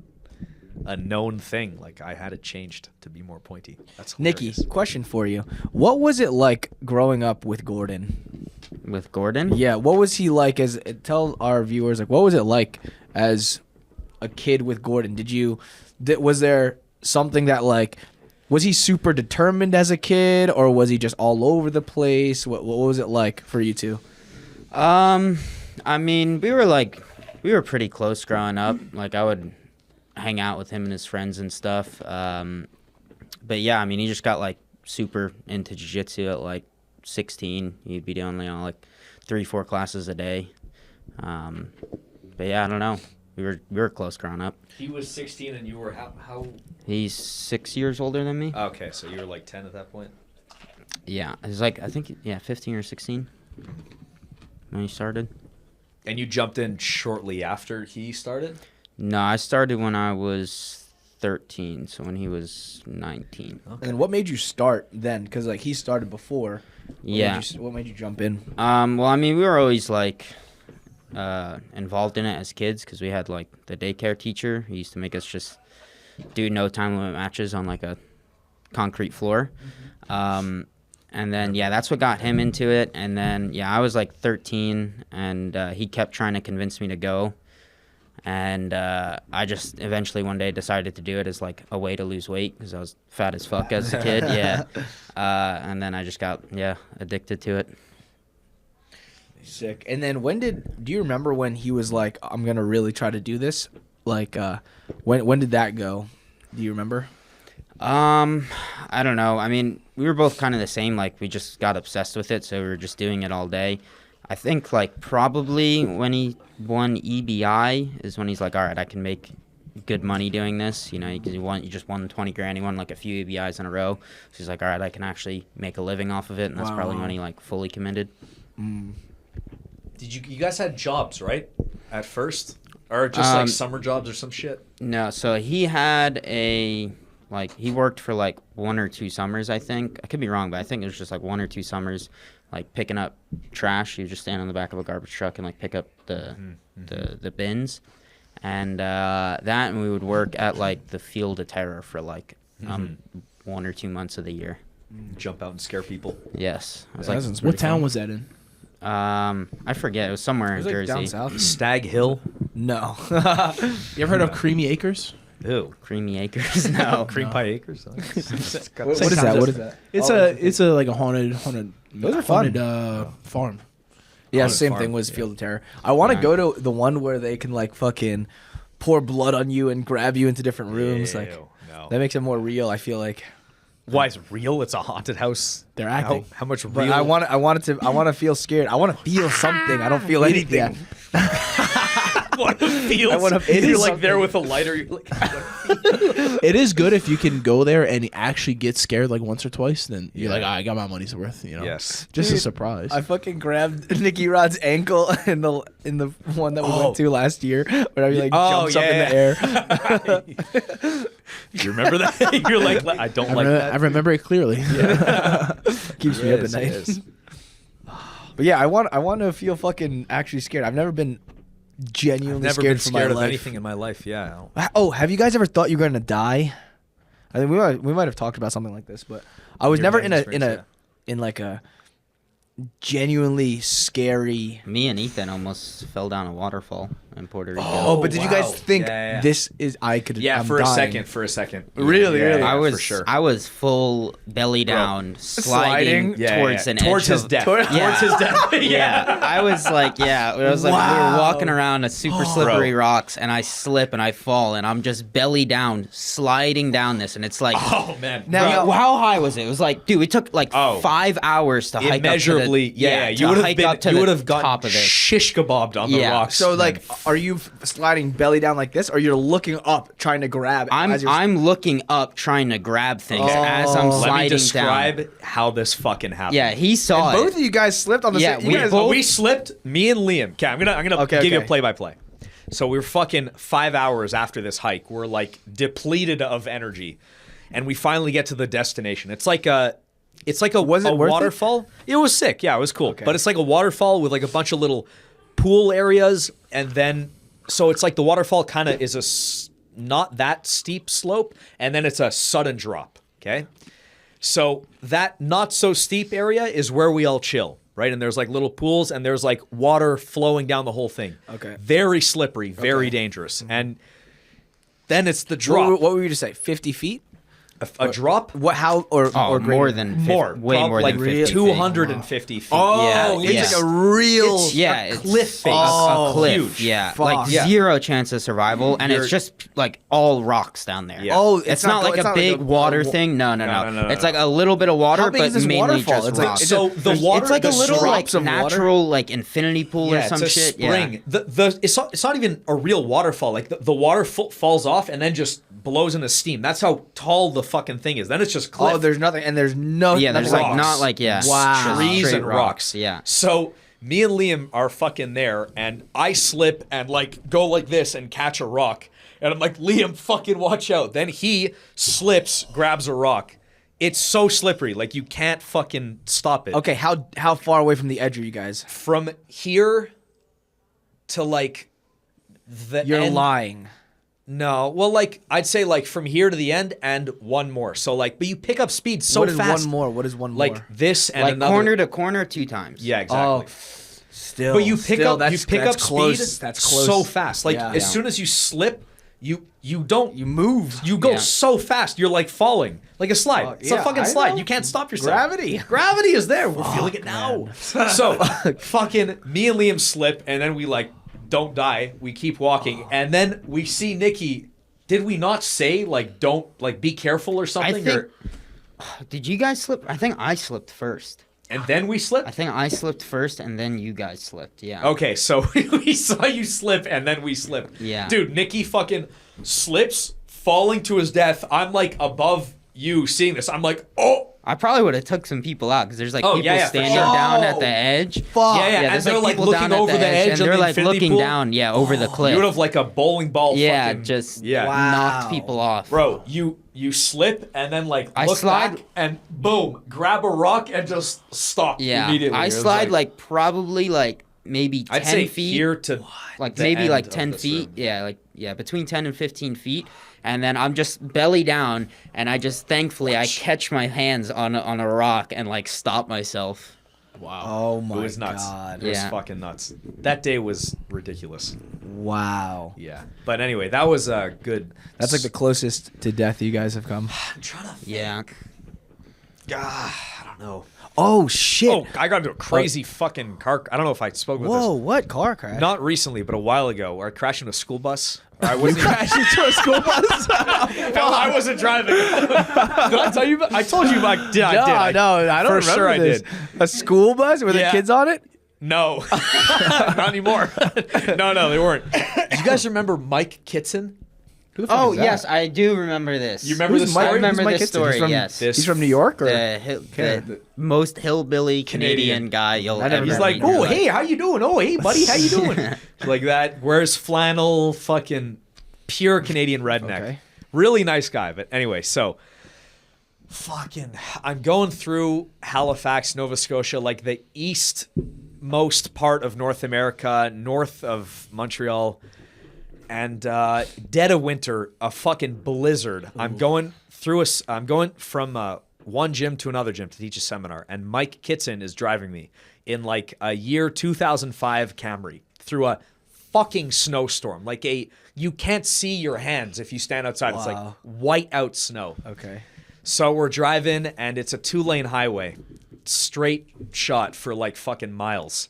known thing. Like I had it changed to be more pointy. That's hilarious. Nicky, question for you. What was it like growing up with Gordan? With Gordan? Yeah, what was he like tell our viewers like what was it like as a kid with Gordan? Was there something that like was he super determined as a kid or was he just all over the place? What was it like for you two? I mean, we were pretty close growing up. Like I would hang out with him and his friends and stuff. But yeah, I mean, he just got like super into jiu-jitsu at like 16. He'd be doing like 3-4 classes a day. But yeah, I don't know. We were close growing up. He was 16 and you were how? He's 6 years older than me. Okay, so you were like 10 at that point. Yeah, he's like I think 15 or 16 when he started. And you jumped in shortly after he started? No, I started when I was 13, so when he was 19. And what made you start then? Because like he started before. Yeah. What made you jump in? Well, I mean, we were always like involved in it as kids because we had like the daycare teacher. He used to make us just do no time limit matches on like a concrete floor. And And then, yeah, that's what got him into it. And then, yeah, I was like 13, and he kept trying to convince me to go. And I just eventually one day decided to do it as like a way to lose weight because I was fat as fuck as a kid. Yeah. And then I just got, addicted to it. Sick. And then do you remember when he was like, I'm going to really try to do this? Like, when did that go? Do you remember? I don't know. I mean, we were both kind of the same. Like, we just got obsessed with it, so we were just doing it all day. I think, like, probably when he won EBI is when he's like, all right, I can make good money doing this. You know, because he just won 20 grand. He won, like, a few EBIs in a row. So he's like, all right, I can actually make a living off of it. And that's probably when he, like, fully committed. Did you guys had jobs, right? At first? Or just, like, summer jobs or some shit? No, so he had he worked for, like, 1 or 2 summers, I think. I could be wrong, but I think it was just, like, 1 or 2 summers, like, picking up trash. He would just stand on the back of a garbage truck and, like, pick up the bins. And and we would work at, like, the Field of Terror for, like, 1 or 2 months of the year. Jump out and scare people. Yes. I was like, What town was that in? I forget. It was somewhere in Jersey. Down south? Stag Hill. No. You ever heard of Creamy Acres? Ew. Creamy Acres? No. Cream Pie Acres. What is that? What is that? It's a like a haunted Those are fun. Farm. Yeah, Haunted same farm, thing was Field of Terror. I want to go to the one where they can like fucking pour blood on you and grab you into different rooms. Ew, like no. that makes it more real. I feel like. Why is it real? It's a haunted house. They're acting. How much But real? I want to feel scared. I want to feel something. I don't feel anything. want to feel. I wanna feel You're like something. there with a lighter. You're like, It is good if you can go there and actually get scared like once or twice. Then you're like, I got my money's worth. You know. Yes. Just a Dude, surprise. I fucking grabbed Nicky Rod's ankle in the one that we went to last year, where he like jumps up in the air. You remember that? You're like, I don't like that. I remember it clearly. Keeps me up at night. But yeah, I want to feel fucking actually scared. I've never been genuinely Never scared been for scared my of life. anything in my life. Yeah. Oh, have you guys ever thought you were gonna die? I think we might have talked about something like this, but I was Your never brain experience, in like a genuinely scary. Me and Ethan almost fell down a waterfall in Puerto Rico. Oh, but did you guys wow. think Yeah. this is I'm For dying. a second. Really, really? Yeah, I was for sure. I was full belly down, sliding Sliding? towards an towards edge his of, death. Towards Yeah. Towards his death. Yeah, I was like, we were Wow. walking around a super slippery rocks, and I slip and I fall, and I'm just belly down, sliding down this, and it's like, Oh man. Now- how high was it? It was like, dude, it took like 5 hours to hike immeasurably. up to the, You would have hike been. up to You the would have gotten top of it. shish kebabbed on the Yeah. rocks. So like, are you sliding belly down like this, or you're looking up trying to grab? as you're- I'm looking up trying to grab things as I'm Let me sliding let me down. describe how this fucking happened. Yeah, he saw and it. both of you guys slipped on the Yeah, same. we You guys, both- We slipped. Me and Liam. Okay, I'm gonna Okay, give you a okay. play-by-play. So we were fucking 5 hours after this hike. We're like depleted of energy, and we finally get to the destination. It's like a Was it worth it? waterfall. It was sick. Yeah, it was cool. But it's like a waterfall with like a bunch of little pool areas, and then so it's like the waterfall kind of is not that steep slope, and then it's a sudden drop. Okay. So that not so steep area is where we all chill, right? And there's like little pools and there's like water flowing down the whole thing. Okay. Very slippery, very dangerous. And then it's the drop. what were you to say? 50 feet? A drop? What? How? Or Oh, greater? more than 50, More. way Prob- more like than 50 feet. 250 feet. Oh, Yeah, it's yeah. like a real. It's cliff face. A cliff, Huge. yeah. Fuck. Like Yeah. zero chance of survival, and You're- it's just like all rocks down there. Yeah. Oh, It's not like a big water thing. No. no, It's like a little bit of water, How big but is this mainly waterfall? just It's like- rocks. it's So the water, It's like the a little drops like of water? natural like infinity pool or yeah, some it's a shit. spring. Yeah. It's not even a real waterfall. Like the water falls off and then just blows into steam. That's how tall the fucking thing is. Then it's just cliff. Oh, there's nothing, and there's no. Yeah, there's nothing. like not like Wow. just trees straight and rocks. Yeah. So me and Liam are fucking there, and I slip and like go like this and catch a rock, and I'm like, Liam, fucking watch out. Then he slips, grabs a rock. It's so slippery, like you can't fucking stop it. Okay, how far away from the edge are you guys? From here to like the You're end. lying. No, well, like I'd say like from here to the end and one more. So like, but you pick up speed so what is fast. one more? What is one more? Like this and Like another. corner to corner 2 times. Yeah, exactly. Still, But you pick up close. speed That's close. so fast. Like Yeah. as soon as you slip, you don't You move. you go Yeah. so fast. You're like falling like a slide. Fuck, It's a yeah, fucking I slide. know. You can't stop yourself. Gravity. Gravity is there. We're feeling it now. So fucking me and Liam slip, and then we like don't die. We keep walking, and then we see Nicky. Did we not say like don't like be careful or something? think- Did you guys slip? I think I slipped first. And then we I slipped. think I slipped first, and then you guys slipped. Yeah. Okay, so we saw you slip, and then we slipped. Yeah. Dude, Nicky fucking slips, falling to his death. I'm like above you seeing this. I'm like, oh. I probably would have took some people out because there's like Oh, people yeah, for standing sure. down Oh, at the edge. Fuck. Yeah, and there's, they're like people looking down at over the edge and of they're the like infinity looking pool. down, over the cliff. You would have like a bowling ball. Yeah, fucking, just yeah. Wow. knocked people off. Bro, you slip and then like I look slide- back and boom, grab a rock and just stop Yeah, immediately. I It was slide like probably like maybe 10 I'd say feet. here to like the maybe end like of 10 this feet. room. Yeah, between 10 and 15 feet. And then I'm just belly down, and I just thankfully I catch my hands on a rock and like stop myself. Wow. Oh my It was nuts. God. It was Yeah. fucking nuts. That day was ridiculous. Wow. Yeah. But anyway, that was a good. That's like the closest to death you guys have come. I'm trying to. Yeah. I don't know. Oh shit. Oh, I got into a crazy fucking car. I don't know if I spoke about Whoa, this. what car crash? Not recently, but a while ago, where I crashed into a school bus. I wasn't crashed into a school bus. I wasn't driving. Did I tell you? I told you about. Did I? No, I don't For remember sure I this. did. A school bus? Were there Yeah. kids on it? No, not anymore. No, they weren't. Do you guys remember Mike Kitson? Who the fuck Oh is that? yes, I do remember this. You remember Who's this Mike? I story? remember Who's Mike this Kitson? He's story. from- Yes. This- He's from New York, or The most hillbilly Canadian guy you'll I never ever He's met like, meet in your oh, life. hey, how you doing? Oh, hey, buddy, how you doing? Like that. Wears flannel, fucking pure Canadian redneck. Okay. Really nice guy. But anyway, so fucking, I'm going through Halifax, Nova Scotia, like the eastmost part of North America, north of Montreal. And dead of winter, a fucking blizzard. I'm going from one gym to another gym to teach a seminar, and Mike Kitson is driving me in like a year 2005 Camry through a fucking snowstorm. Like you can't see your hands if you stand outside. It's like Wow. white out snow. Okay. So we're driving, and it's a 2-lane highway, straight shot for like fucking miles.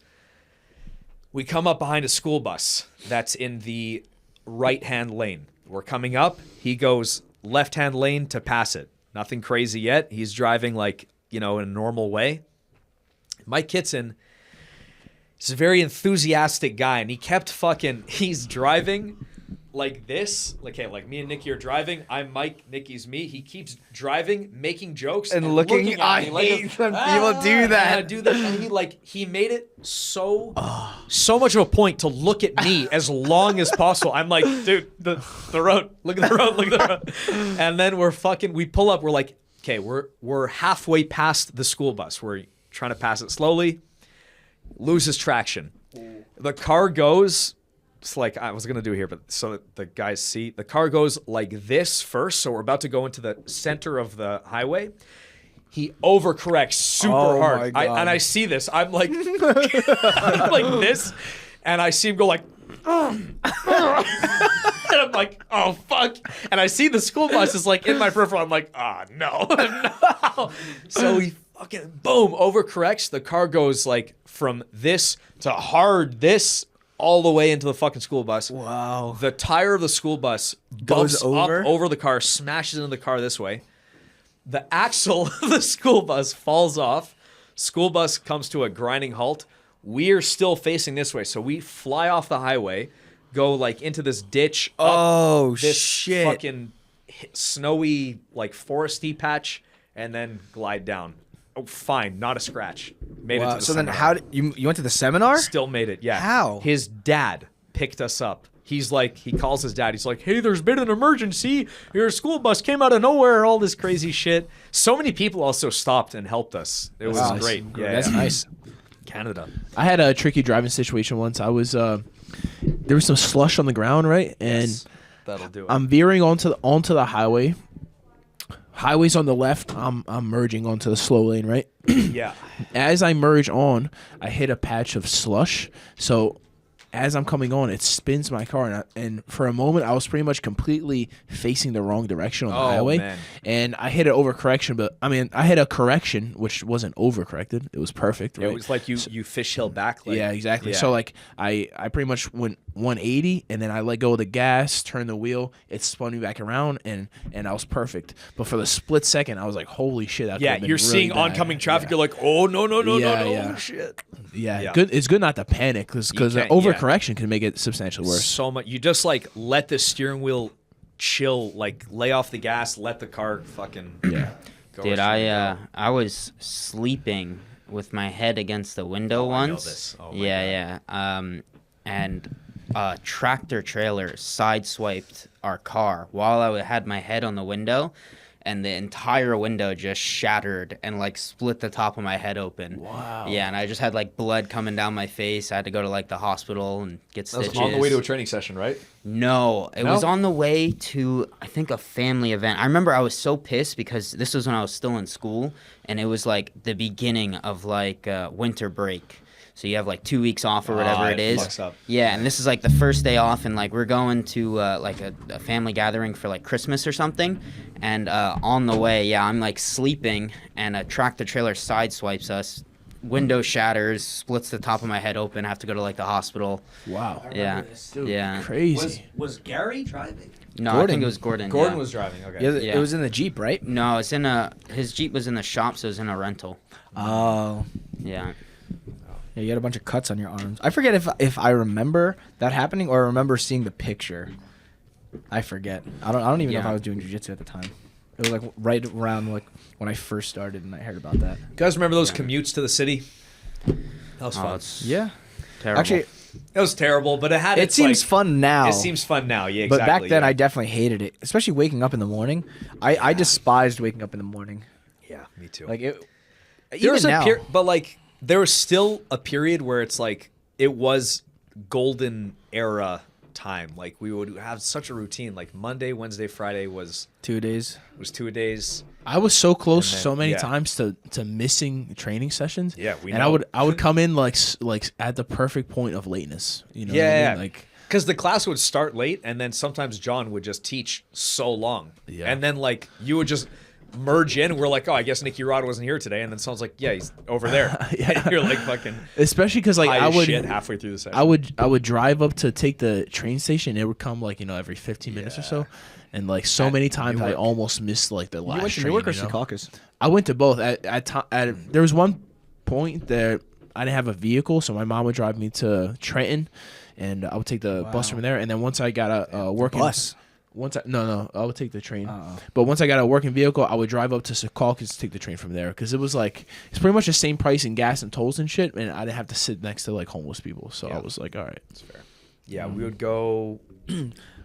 We come up behind a school bus that's in the right-hand lane. We're coming up. He goes left-hand lane to pass it. Nothing crazy yet. He's driving like, in a normal way. Mike Kitson is a very enthusiastic guy, and he's driving like this. Like, hey, like me and Nicky are driving. I'm Mike, Nicky's me. He keeps driving, making jokes, And looking- at I me. Like hate when people do that. And I do that. And he made it so much of a point to look at me as long as possible. I'm like, dude, the road. Look at the road. Look at the road. And then we pull up. We're like, okay, we're halfway past the school bus. We're trying to pass it slowly. Loses traction. The car goes. It's like I was gonna do here, but so that the guys see, the car goes like this first. So we're about to go into the center of the highway. He overcorrects super Oh hard. my God. And I see this. I'm like, I'm like this, and I see him go like, and I'm like, oh fuck. And I see the school bus is like in my peripheral. I'm like, no, no. So he fucking boom overcorrects. The car goes like from this to hard this all the way into the fucking school bus. Wow. The tire of the school bus Goes bumps over? up over the car, smashes into the car this way. The axle of the school bus falls off. School bus comes to a grinding halt. We're still facing this way, so we fly off the highway, go like into this ditch. Up Oh this shit. fucking snowy like foresty patch, and then glide down. Oh, fine, not a scratch. Made it to Wow. the So then seminar. how did you went to the seminar? Still made it, yeah. How? His dad picked us up. He's like, he calls his dad. He's like, hey, there's been an emergency. Your school bus came out of nowhere, all this crazy shit. So many people also stopped and helped us. It was Wow. great. Yeah, That's yeah. nice. Canada. I had a tricky driving situation once. I was there was some slush on the ground, right? And That'll do it. I'm veering onto the highway. Highway's on the left. I'm merging onto the slow lane, right? Yeah. As I merge on, I hit a patch of slush. So as I'm coming on, it spins my car, and for a moment, I was pretty much completely facing the wrong direction on the highway. Man. And I hit an overcorrection, but I mean, I hit a correction, which wasn't overcorrected. It was perfect, right? It was like you fish hill back. Like, Yeah, exactly. yeah. So like I pretty much went 180, and then I let go of the gas, turned the wheel, it spun me back around, and I was perfect. But for the split second, I was like, holy shit! That Yeah, could've been you're really seeing bad. oncoming traffic. Yeah. You're like, oh no, Yeah. shit. Yeah, Yeah. good. It's good not to panic because can't- overcorrection can make it substantially worse. So much. You just like let the steering wheel chill, like lay off the gas, let the car fucking. Yeah. Go Dude, where it's I was sleeping with my head against the window I know once. this. Oh my Yeah. And a tractor trailer sideswiped our car while I had my head on the window, and the entire window just shattered and like split the top of my head open. Wow. Yeah, and I just had like blood coming down my face. I had to go to like the hospital and get That was stitches. on the way to a training session, right? No, it No? was on the way to, I think, a family event. I remember I was so pissed because this was when I was still in school, and it was like the beginning of like winter break. So you have like 2 weeks off or whatever it is. Fucks up. Yeah, and this is like the first day off, and like we're going to like a family gathering for like Christmas or something. And on the way, yeah, I'm like sleeping, and a tractor trailer sideswipes us. Window shatters, splits the top of my head open. I have to go to like the hospital. Wow. Yeah, Dude, yeah. Crazy. Was Gary driving? No, I Gordon. think it was Gordan. Gordon yeah. was driving. Okay. Yeah, Yeah. it was in the Jeep, right? No, it's in his Jeep was in the shop, so it was in a rental. Oh. Yeah. Yeah, you had a bunch of cuts on your arms. I forget if I remember that happening or I remember seeing the picture. I forget. I don't even know if Yeah. I was doing jiu-jitsu at the time. It was like right around like when I first started and I heard about that. You guys remember those Yeah. commutes to the city? That was Oh, fun. it's Yeah. terrible. Actually, It was terrible, but it had. it its, seems like, fun now. It seems fun now. Yeah, But exactly. back then yeah. I definitely hated it, especially waking up in the morning. I despised waking up in the morning. Yeah, me too. Like it. there Even was now. but like there was still a period where it's like it was golden era time. Like we would have such a routine. Like Monday, Wednesday, Friday was 2 days. 2 days. I was so close And then- so many yeah. times to missing training sessions. Yeah, we and know. I would come in like at the perfect point of lateness. You know what I Yeah, mean? Like because the class would start late, and then sometimes John would just teach so long, Yeah. and then like you would just merge in. We're like, oh, I guess Nicky Rod wasn't here today, and then someone's like, yeah, he's over there. Yeah. And you're like fucking especially because like high I as would shit halfway through the session. I would drive up to take the train station. It would come like every 15 minutes or so, and like so many times I Newark. almost missed like the last You went to train. Newark or you know? Secaucus? I went to both. There was one point that I didn't have a vehicle, so my mom would drive me to Trenton, and I would take the bus from there. And then once I got a working bus? once I would take the train. But once I got a working vehicle, I would drive up to Secaucus to take the train from there because it was like it's pretty much the same price in gas and tolls and shit, and I didn't have to sit next to like homeless people. So I was like, all right, it's fair. Yeah, we would go.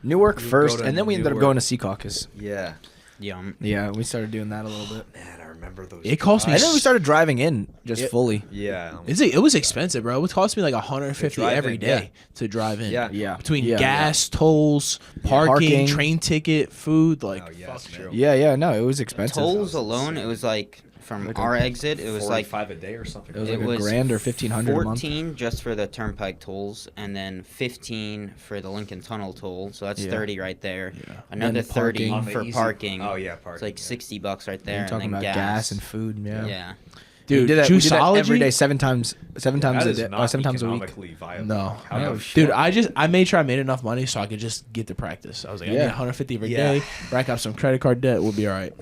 Newark would first, go to and then we ended up Newark. going to Secaucus. Yeah, Yeah. Yeah, we started doing that a little bit. man, I remember those. It cost me. And then we started driving in just fully. Yeah, It was expensive, bro. It would cost me like $150 drive every in, day yeah. to drive in. Yeah. Yeah. Between Yeah. gas, tolls, parking, Parking. train ticket, food, like Oh, yeah, it's true. Yeah, no, it was expensive. Tolls alone, it was like from our exit, it was like 45 a day or something. It was it like was a grand or 1,500 a month. 14 just for the turnpike tolls, and then 15 for the Lincoln Tunnel toll. So that's 30 right there. Another Then 30 parking. On the for easy- parking. Oh, yeah, It's parking, like yeah. $60 right there, You're and talking then about gas and food. Yeah. Yeah. dude, we did that every juiceology. day, seven times That a is day, not 7 times a week. economically viable. No. How Yeah, the shit. Dude, I made sure I made enough money so I could just get to practice. I was like, I Yeah. need 150 every Yeah. day, rack up some credit card debt, we'll be all right.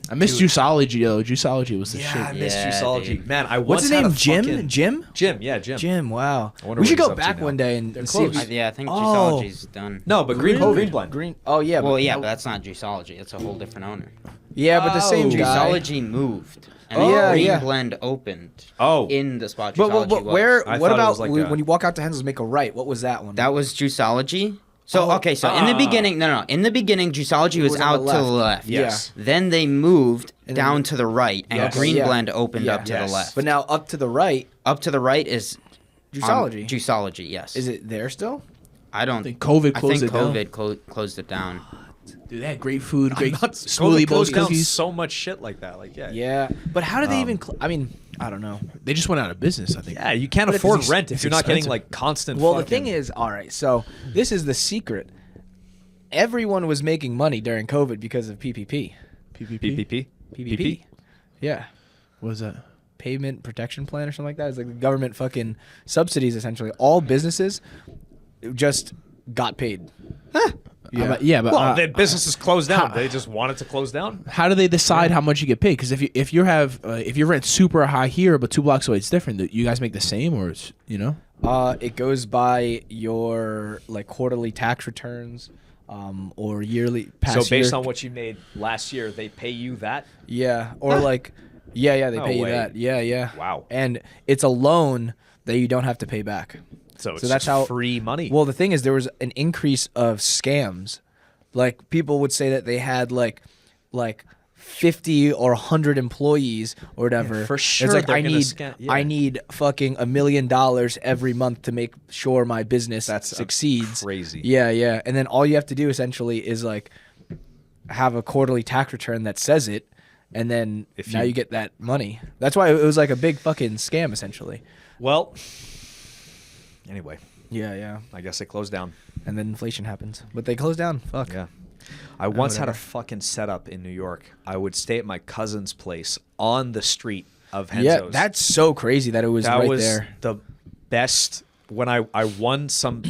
I miss juiceology though. Juiceology was the Yeah, I shit. miss Yeah, juiceology. dude. Man, I What's once his had name? a Jim? fucking- Jim? Jim, yeah, Jim. Jim, wow. I wonder We what should he's go up to back now. one day and see. closed. Yeah, I think Oh. juiceology's done. No, but Green Really? Blend. Green. Oh, yeah. Well, yeah, but that's not juiceology. It's a whole different owner. Yeah, but the same Oh. guy. Juiceology moved, and Oh, then Green yeah. Blend opened. Oh. In the spot But, juiceology was. where? I What thought it about was like when you walk out to Hensel's, make a right? What was that one? That was juiceology. So Oh, okay, so in the beginning, no, in the beginning, juiceology was was on out the to the left. left. Yes. Then they moved And down then- to the right, and Yes. Green Yeah. Blend opened Yeah. up to Yes. the left. But now up to the right, Up to the right is juiceology. Juiceology, yes. Is it there still? I don't think COVID I closed think it down. COVID closed it down. Dude, they had great food, great COVID smoothie bowls, closed down cookies. so much shit like that. Like Yeah, but how did they even? I mean, I don't know. They just went out of business, I think. yeah, you can't But afford it's rent if it's you're not getting expensive. like constant. Well, the fucking- thing is, all right. So this is the secret. Everyone was making money during COVID because of PPP. PPP. PPP. Yeah. What was that? Payment protection plan or something like that. It's like the government fucking subsidies essentially. All businesses just got paid. Yeah, but Well, the businesses closed down. They just wanted to close down. how do they decide how much you get paid? Because if you if your rent's super high here, but 2 blocks away it's different, do you guys make the same, or it's, you know? It goes by your like quarterly tax returns, or yearly. So based year. on what you made last year, they pay you that. Yeah, or like, yeah, they No pay you way. that. Yeah. Wow. And it's a loan that you don't have to pay back. So it's that's just how free money. Well, the thing is, there was an increase of scams. Like people would say that they had like 50 or 100 employees or whatever. Yeah, for sure It's like they're I gonna need scam- yeah. I need fucking $1 million every month to make sure my business That's succeeds. crazy. Yeah. And then all you have to do essentially is like have a quarterly tax return that says it, and then If now you- you get that money. That's why it was like a big fucking scam essentially. Well, anyway, Yeah. I guess they closed down. And then inflation happens, but they closed down. Fuck. Yeah. I once had a whatever. fucking setup in New York. I would stay at my cousin's place on the street of Henzo's. Yeah, that's so crazy that it was that right was there. the best. When I won some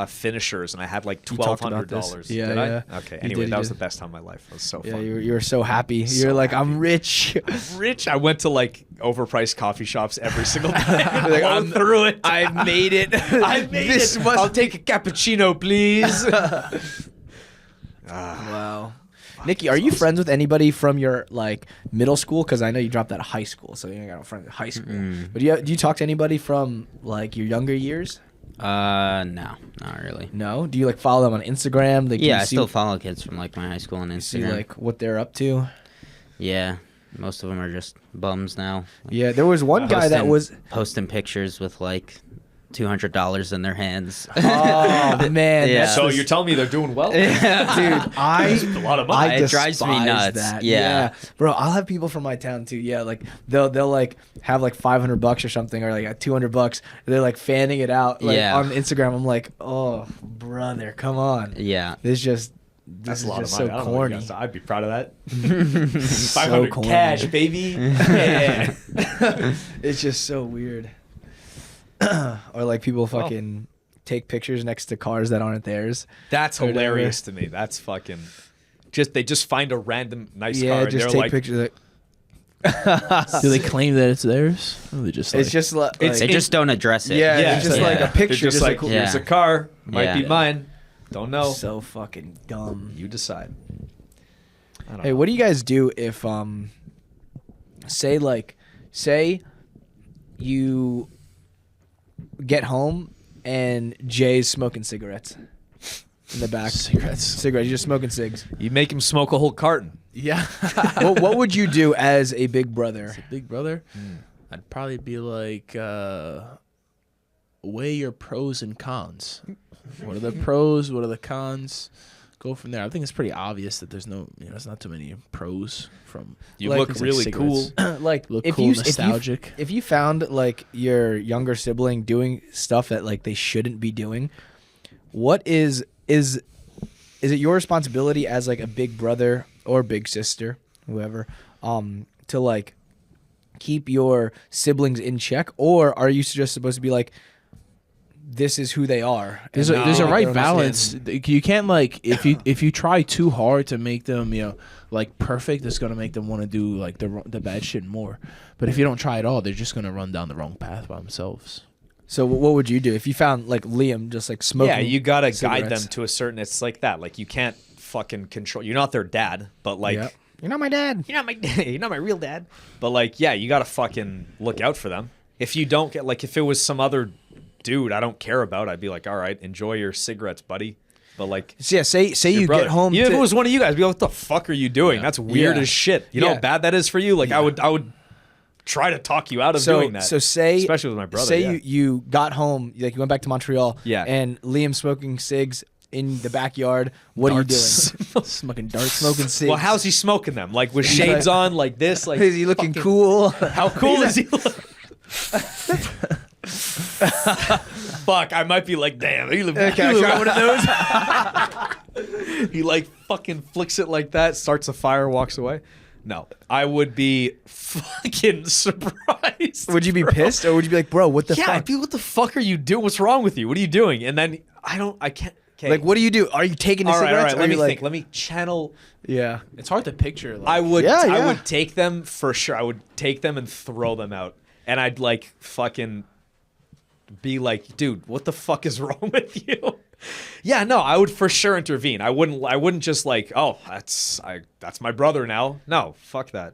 finishers and I had like You talked about $1,200. this. Yeah, Did yeah. I? Okay. You Anyway, did, that you was did. the best time of my life. It was so Yeah, fun. you were so happy. So You're like, happy. I'm rich. Rich. I went to like overpriced coffee shops every single day. Like, I'm through it. I made it. I made This it. must- I'll take a cappuccino, please. Wow. Nicky, are you friends with anybody from your like middle school? Because I know you dropped out of high school, so you ain't got no friends in high school. But do you talk to anybody from like your younger years? No, not really. No. Do you like follow them on Instagram? Like, do Yeah, you I see, still follow kids from like my high school on see Instagram. like what they're up to. Yeah, most of them are just bums now. Yeah, there was one guy that was. posting pictures with like $200 in their hands. Oh man, Yeah. that's So the- you're telling me they're doing well? dude, a lot of money. I It drives me despise nuts. That. Yeah. bro, I'll have people from my town too. Yeah, like they'll like have like $500 or something, or like $200. They're like fanning it out like Yeah. on Instagram. I'm like, oh brother, come on. Yeah. This just That's this a lot is of just money. I so don't know what you corny. guys- I'd be proud of that. So 500 corny. cash, baby. Yeah. It's just so weird. Or like people fucking take pictures next to cars that aren't theirs. That's Or whatever. hilarious to me. That's fucking. They just find a random nice Yeah, car and just they're take like, pictures. Do they claim that it's theirs? Or they just like, It's just like It's- They just don't address it. Yeah, yeah, it's just yeah. like a They're picture. just like, cool- here's Yeah. a car, might Yeah. be mine. Don't know. so fucking dumb. You decide. I don't Hey, know. what do you guys do if say you get home and Jay's smoking cigarettes in the back. cigarettes. Cigarettes. You're just smoking cigs. You make him smoke a whole carton. Yeah. What would you do as a big brother? Big brother, I'd probably be like, weigh your pros and cons. What are the pros? What are the cons? Go from there. I think it's pretty obvious that there's there's not too many pros from. You Like- look things like really cigarettes. cool. Like Look if cool, you nostalgic. if you found like your younger sibling doing stuff that like they shouldn't be doing, what is it your responsibility as like a big brother or big sister, whoever, to like keep your siblings in check, or are you just supposed to be like, this is who they are? There's and a there's a they right don't balance. understand? You can't like if you try too hard to make them like perfect, it's gonna make them want to do like the bad shit more. But if you don't try at all, they're just gonna run down the wrong path by themselves. So what would you do if you found like Liam just like smoking? Yeah, you gotta guide cigarettes? them to a certain. It's like that. Like you can't fucking control. You're not their dad, but like Yep. You're not my dad. you're not my you're not my real dad. But like yeah, you gotta fucking look out for them. If you don't get like if it was some other dude I don't care about, I'd be like, all right, enjoy your cigarettes, buddy. But like. So yeah, say your you brother. get home. Even if to- it was one of you guys, be like, what the fuck are you doing? Yeah. That's weird Yeah. as shit. You know Yeah. how bad that is for you? Like I would try to talk you out of doing that. So say, especially with my brother. Say yeah. you got home, like you went back to Montreal, Yeah. and Liam's smoking cigs in the backyard. What are you doing? Smoking darts. Smoking cigs. Well, how's he smoking them? Like with shades on, like this? Like Is he looking fucking- cool? How cool is he? Fuck, I might be like, damn. Can I try one of those? He like fucking flicks it like that, starts a fire, walks away. No, I would be fucking surprised. Would you be bro. pissed, or would you be like, bro, what the Yeah, fuck? I'd be, what the fuck are you doing? What's wrong with you? What are you doing? And then I can't. Okay. Like, what do you do? Are you taking the all right, cigarettes? all or right. Let me you like, think. Let me channel. Yeah. It's hard to picture. Like, I would. Yeah, I yeah. would take them for sure. I would take them and throw them out, and I'd like fucking be like, dude, what the fuck is wrong with you? Yeah, no, I would for sure intervene. I wouldn't just like, oh, that's my brother now. No, fuck that.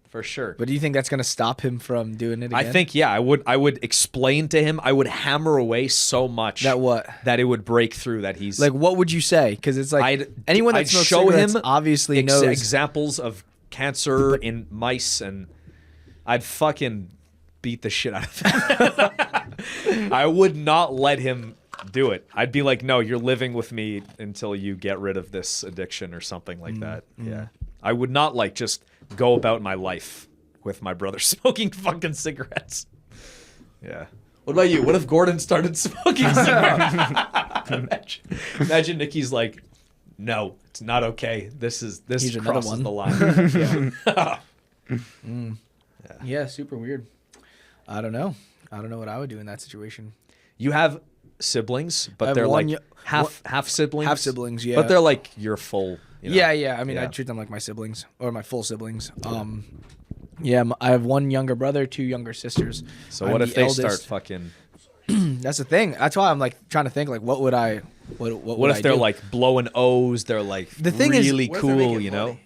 For sure. But do you think that's gonna stop him from doing it again? I think yeah, I would explain to him. I would hammer away so much That what? that it would break through that he's Like, what would you say? Because it's like anyone that I'd smokes show cigarettes him obviously knows. examples of cancer in mice, and I'd fucking beat the shit out of him. I would not let him do it. I'd be like, no, you're living with me until you get rid of this addiction or something like that. Yeah. I would not like just go about my life with my brother smoking fucking cigarettes. Yeah. What about you? What if Gordan started smoking cigarettes? Imagine Nicky's like, no, it's not okay. This Here's another crosses one. the line. Yeah, super weird. I don't know what I would do in that situation. You have siblings, I but have they're one like y- half siblings. Half siblings, yeah. But they're like your full. You know, Yeah. I mean, I Yeah. treat them like my siblings or my full siblings. Yeah, I have one younger brother, two younger sisters. So I'm what the if they eldest. start fucking? That's the thing. That's why I'm like trying to think like what would I what What if I they're do? like blowing O's? They're like The thing is, really what if they're cool, making you know. money?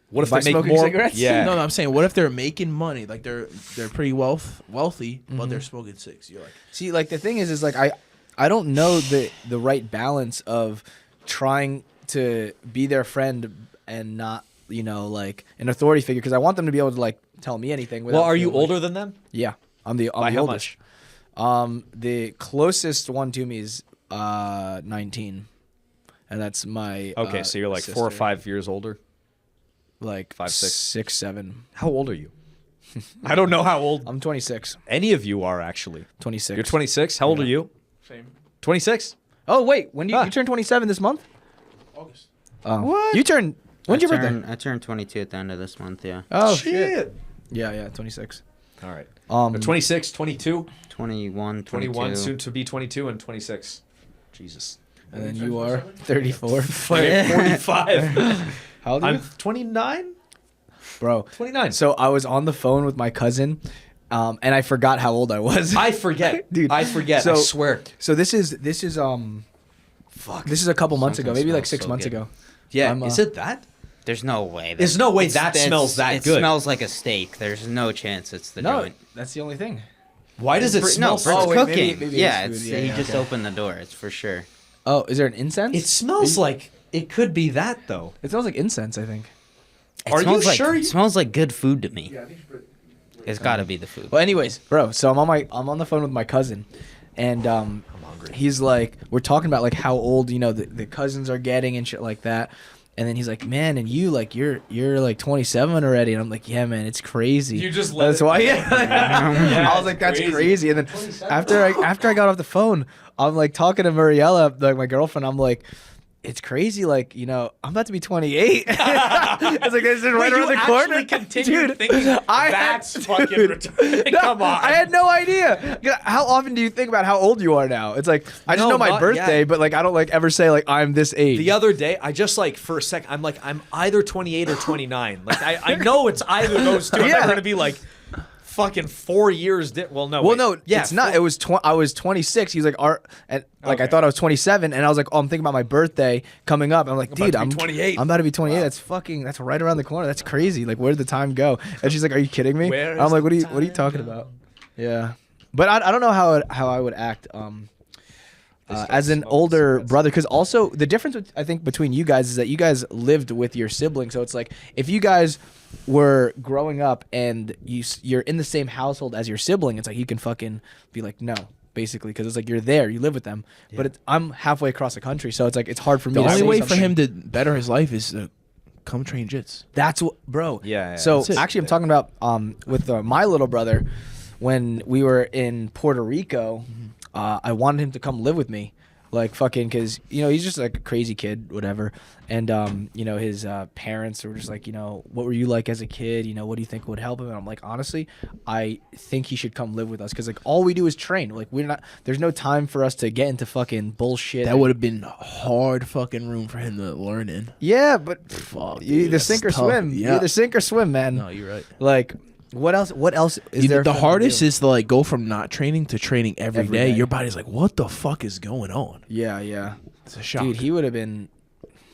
What if By they make smoking more? cigarettes? Yeah. No, I'm saying, what if they're making money? Like they're pretty wealthy, but they're smoking cigs. You're like, See, like the thing is like I don't know the right balance of trying to be their friend and not, you know, like an authority figure, because I want them to be able to like tell me anything. Well, are you feeling like- older than them? Yeah, I'm the By how oldest. The closest one to me is 19, and that's my Okay, so you're like 4 or sister. 5 years older. like 5, 6. 6, 7. How old are you? I don't know how old I'm 26. any of you are actually. 26. You're 26. How old are you? same 26. Oh wait, when do you, Huh. you turn 27 this month? August. Oh. What? You turn? When's your birthday? I turned 22 at the end of this month. Yeah, Oh shit. Yeah, 26. All right. 26, 22, 21, 21, soon to be 22, and 26. Jesus. And then you are 34. 45. How old are you? I'm 29. Bro. 29. So I was on the phone with my cousin, and I forgot how old I was. I forget, Dude, I forget. I so- swear. So this is Fuck. this is a couple months ago, Something maybe like smells 6 so months good. ago. Yeah. I'm, Is it that? There's no way. There's no way that smells that it good. It smells like a steak. There's no chance it's the No, joint. that's the only thing. Why does it For- smell no, so? for Oh, wait, cooking. maybe it yeah, is it's, food. Yeah, he yeah, just okay. opened the door. It's for sure. Oh, is there an incense? It smells like it could be that though. It smells like incense, I think. It Are you smells like, sure? It smells like good food to me. It's got to be the food. Well, anyways, bro, so I'm on the phone with my cousin, and he's like, we're talking about like how old, you know, the cousins are getting and shit like that. And then he's like, man, and you like you're like 27 already, and I'm like, yeah, man, it's crazy. You just let that's it- why, yeah. I was like, that's crazy. crazy. And then after I got off the phone, I'm like talking to Mariella, like my girlfriend. I'm like, it's crazy, like, you know, I'm about to be 28. It's like this is right around the corner. Dude, that's fucking retarded. No, Come on. I had no idea. How often do you think about how old you are now? It's like I just No, know my not birthday, yet. but like I don't like ever say like I'm this age. The other day, I just like for a second, I'm like, I'm either 28 or 29. Like I know it's either those two. I'm Yeah. not gonna be like fucking 4 years. Well, no. well, wait. no, yeah, it's not. It was I was 26. He was like, and like I Okay. thought I was 27, and I was like, oh, I'm thinking about my birthday coming up. I'm like, about dude, to be I'm 28. I'm about to be 28. That's right around the corner. That's crazy. Like, where did the time go? And she's like, are you kidding me? Where I'm is like, what are the you time talking go? about? Yeah, but I don't know how I would act. as an older brother, because also the difference I think between you guys is that you guys lived with your siblings, so it's like if you guys were growing up and you're in the same household as your sibling, it's like you can fucking be like no, basically, because it's like you're there, you live with them. But I'm halfway across the country, so it's like it's hard for me. The to only say way for something. him to better his life is to come train jits. That's what, bro. Yeah, So that's it. actually, I'm talking about with my little brother when we were in Puerto Rico. I wanted him to come live with me, like fucking, because he's just like a crazy kid, whatever. And his parents were just like, what were you like as a kid? What do you think would help him? And I'm like, honestly, I think he should come live with us because like all we do is train. Like there's no time for us to get into fucking bullshit. That would have been hard fucking room for him to learn in. Yeah, but Fuck, you dude, either that's sink or tough. swim. You Yeah. either sink or swim, man. No, you're right. Like, what else is there? The for him to hardest do? is to like go from not training to training every Every day. day. Your body's like, what the fuck is going on? Yeah. It's a shock. Dude, he would have been.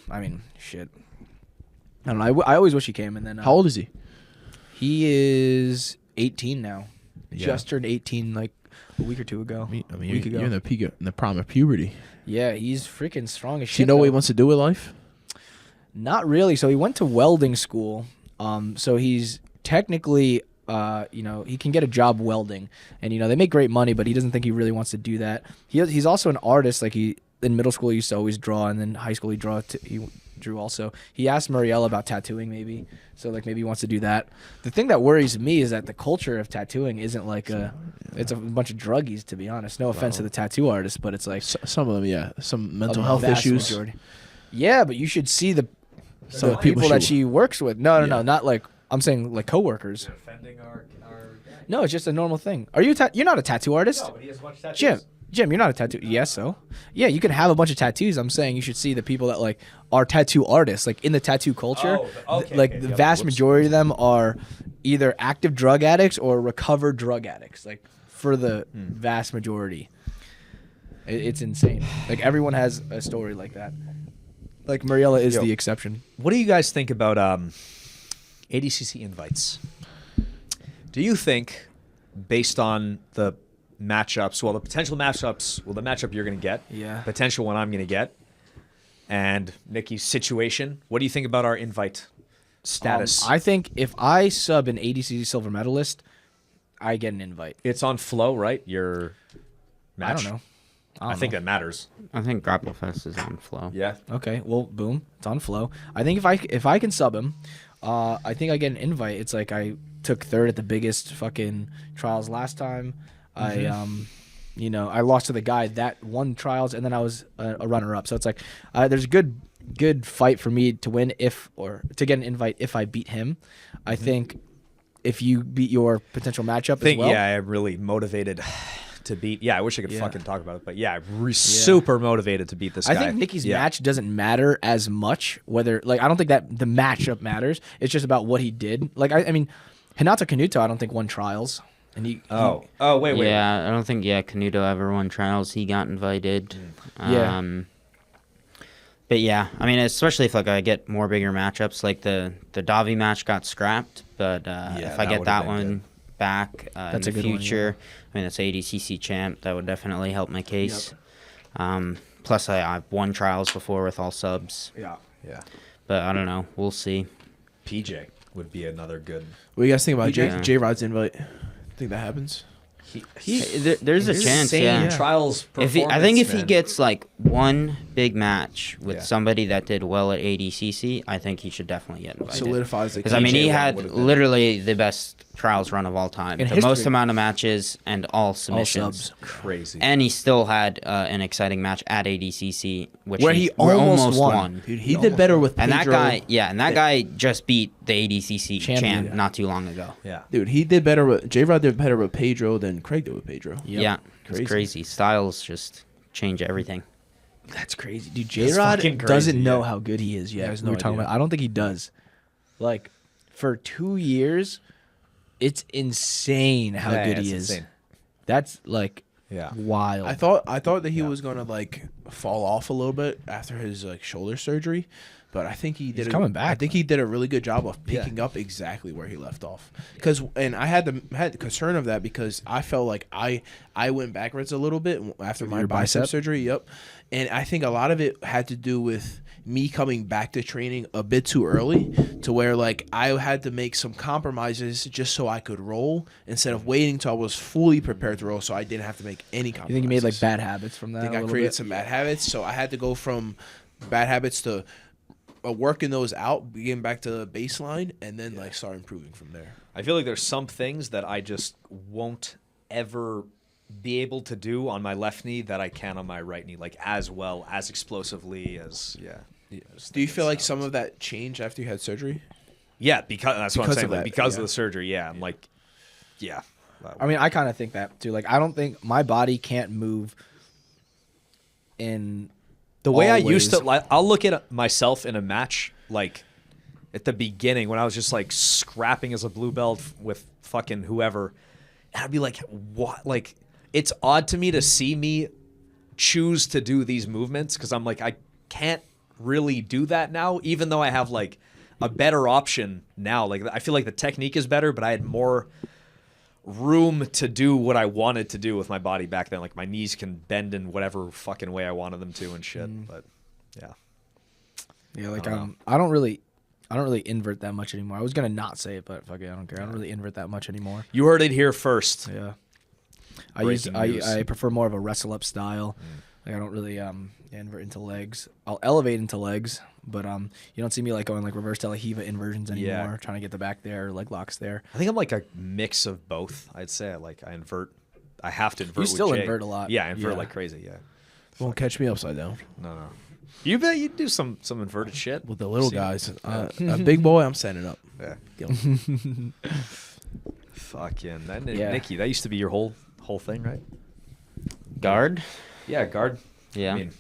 I mean, shit. I don't know. I always wish he came. And then How old is he? he is 18 now. Yeah. Just turned 18 like a week or two ago. I mean, a week ago. you're in the peak, in the prime of puberty. Yeah, he's freaking strong as Does shit. he know what he though. wants to do with life? Not really. So he went to welding school. So he's technically, he can get a job welding, and they make great money, but he doesn't think he really wants to do that. He's also an artist. Like in middle school he used to always draw, and then high school he drew also. He asked Mariella about tattooing maybe, so like maybe he wants to do that. The thing that worries me is that the culture of tattooing isn't like it's a bunch of druggies, to be honest. No offense to the tattoo artists, but it's like Some of them, yeah. Some mental a health vast issues. majority. Yeah, but you should see the Some people that she- she works with. No, Yeah. not like I'm saying like coworkers. Offending our No, it's just a normal thing. Are you? You're not a tattoo artist, but he has much tattoos. Jim, you're not a tattoo. Yes, so yeah, you can have a bunch of tattoos. I'm saying you should see the people that like are tattoo artists, like in the tattoo culture. The vast majority of them are either active drug addicts or recovered drug addicts. Like for the vast majority, it's insane. Like everyone has a story like that. Like Mariella is the exception. What do you guys think about ADCC invites? Do you think, based on the matchups, the potential matchups, the matchup you're going to get, Yeah. potential one I'm going to get, and Nicky's situation, what do you think about our invite status? I think if I sub an ADCC silver medalist, I get an invite. It's on flow, right? Your match? I don't know. I think that matters. I think Grapple Fest is on flow. Yeah. Okay, well, boom, it's on flow. I think if I can sub him, I think I get an invite. It's like I took third at the biggest fucking trials last time. I lost to the guy that won trials, and then I was a runner up. So it's like there's a good fight for me to win or to get an invite if I beat him. I think if you beat your potential matchup as well. Yeah, I'm really motivated to beat. Yeah, I wish I could fucking talk about it, but yeah, I'm super motivated to beat this guy. I think Nicky's Yeah. match doesn't matter as much. Whether I don't think that the matchup matters. It's just about what he did. Like I mean, Hinata Kanuto, I don't think won trials, and he. Wait. Yeah, I don't think Canuto ever won trials. He got invited. Yeah. But yeah, I mean, especially if like I get more bigger matchups, like the Davi match got scrapped, but if I that get would've that been one back in That's the a good one, future, I mean, that's ADCC champ. That would definitely help my case. Plus, I've won trials before with all subs, Yeah. but I don't know. We'll see. PJ would be another good. What do you guys think about Yeah. J-Rod's invite? Think that happens? There's a chance, yeah. Trials. I think if he gets like one big match with somebody that did well at ADCC, I think he should definitely get invited. Solidifies the Because I mean, he KJ had would've been- literally the best trials run of all time, In the history. most amount of matches and all submissions. subs. crazy. And he still had an exciting match at ADCC, which Where he almost won. Dude, he did better with And Pedro. that guy just beat the ADCC Champion. champ not too long ago. yeah. Dude, he did better with J-Rod did better with Pedro than Craig did with Pedro. Yeah, Crazy. it's crazy. Styles just change everything. That's crazy, dude. That's J-Rod fucking crazy, doesn't know yeah. how good he is yet. has We no were talking idea. about. I don't think he does. Like for 2 years, it's insane how good he is. Insane. That's like Yeah. wild. I thought that he was gonna like fall off a little bit after his like shoulder surgery, But I think he did. coming back, I think he did a really good job of picking up exactly where he left off. And I had the concern of that because I felt like I went backwards a little bit after my bicep surgery. Yep, and I think a lot of it had to do with me coming back to training a bit too early, to where like I had to make some compromises just so I could roll instead of waiting till I was fully prepared to roll, so I didn't have to make any compromises. You think you made like bad habits from that? I think I created some bad habits, so I had to go from bad habits to working those out, getting back to baseline, and then like start improving from there. I feel like there's some things that I just won't ever be able to do on my left knee that I can on my right knee, like as well, as explosively as Do you feel like some of that changed after you had surgery? Yeah, because that's what I'm Because saying. of Like, that, because yeah. of the surgery, yeah. I'm like, yeah. I mean, I kind of think that too. Like, I don't think my body can't move in The way I used to, ways. like, I'll look at myself in a match, like, at the beginning when I was just, like, scrapping as a blue belt with fucking whoever, and I'd be like, what? Like, it's odd to me to see me choose to do these movements because I'm like, I can't really do that now, even though I have, like, a better option now. Like, I feel like the technique is better, but I had more room to do what I wanted to do with my body back then. Like, my knees can bend in whatever fucking way I wanted them to and shit. But yeah. Yeah, like I don't I don't really invert that much anymore. I was gonna not say it, but fuck it, I don't care. I don't really invert that much anymore. You heard it here first. Yeah, Breaking news. I prefer more of a wrestle up style. Like I don't really invert into legs. I'll elevate into legs, but you don't see me like going like reverse Telehiva inversions anymore. Yeah. Trying to get the back there, leg locks there. I think I'm like a mix of both. I'd say I invert. I have to invert. You with still Jay. invert a lot. Yeah, I invert Yeah. like crazy. Yeah. Won't catch me upside down. No. You bet you do some inverted shit With the little See? guys. A big boy, I'm standing up. Yeah. Yo. Fucking Yeah. Nicky, that used to be your whole thing, right? Guard? Yeah, guard. Yeah. I mean,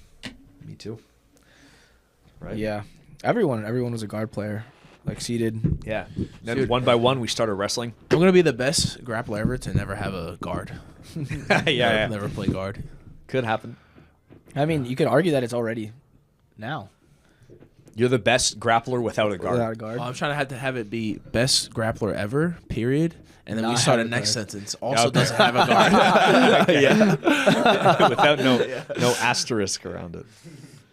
me too. Right. Yeah, everyone was a guard player, like seated. Yeah. Then Dude. one by one, we started wrestling. I'm gonna be the best grappler ever to never have a guard. yeah. Never play guard. Could happen. I mean, you could argue that it's already now You're the best grappler without a guard. without a guard. Well, I'm trying to have it be best grappler ever, period. And then we Not start a have a next guard. sentence. Also Okay. doesn't have a guard. Yeah. Without no asterisk around it.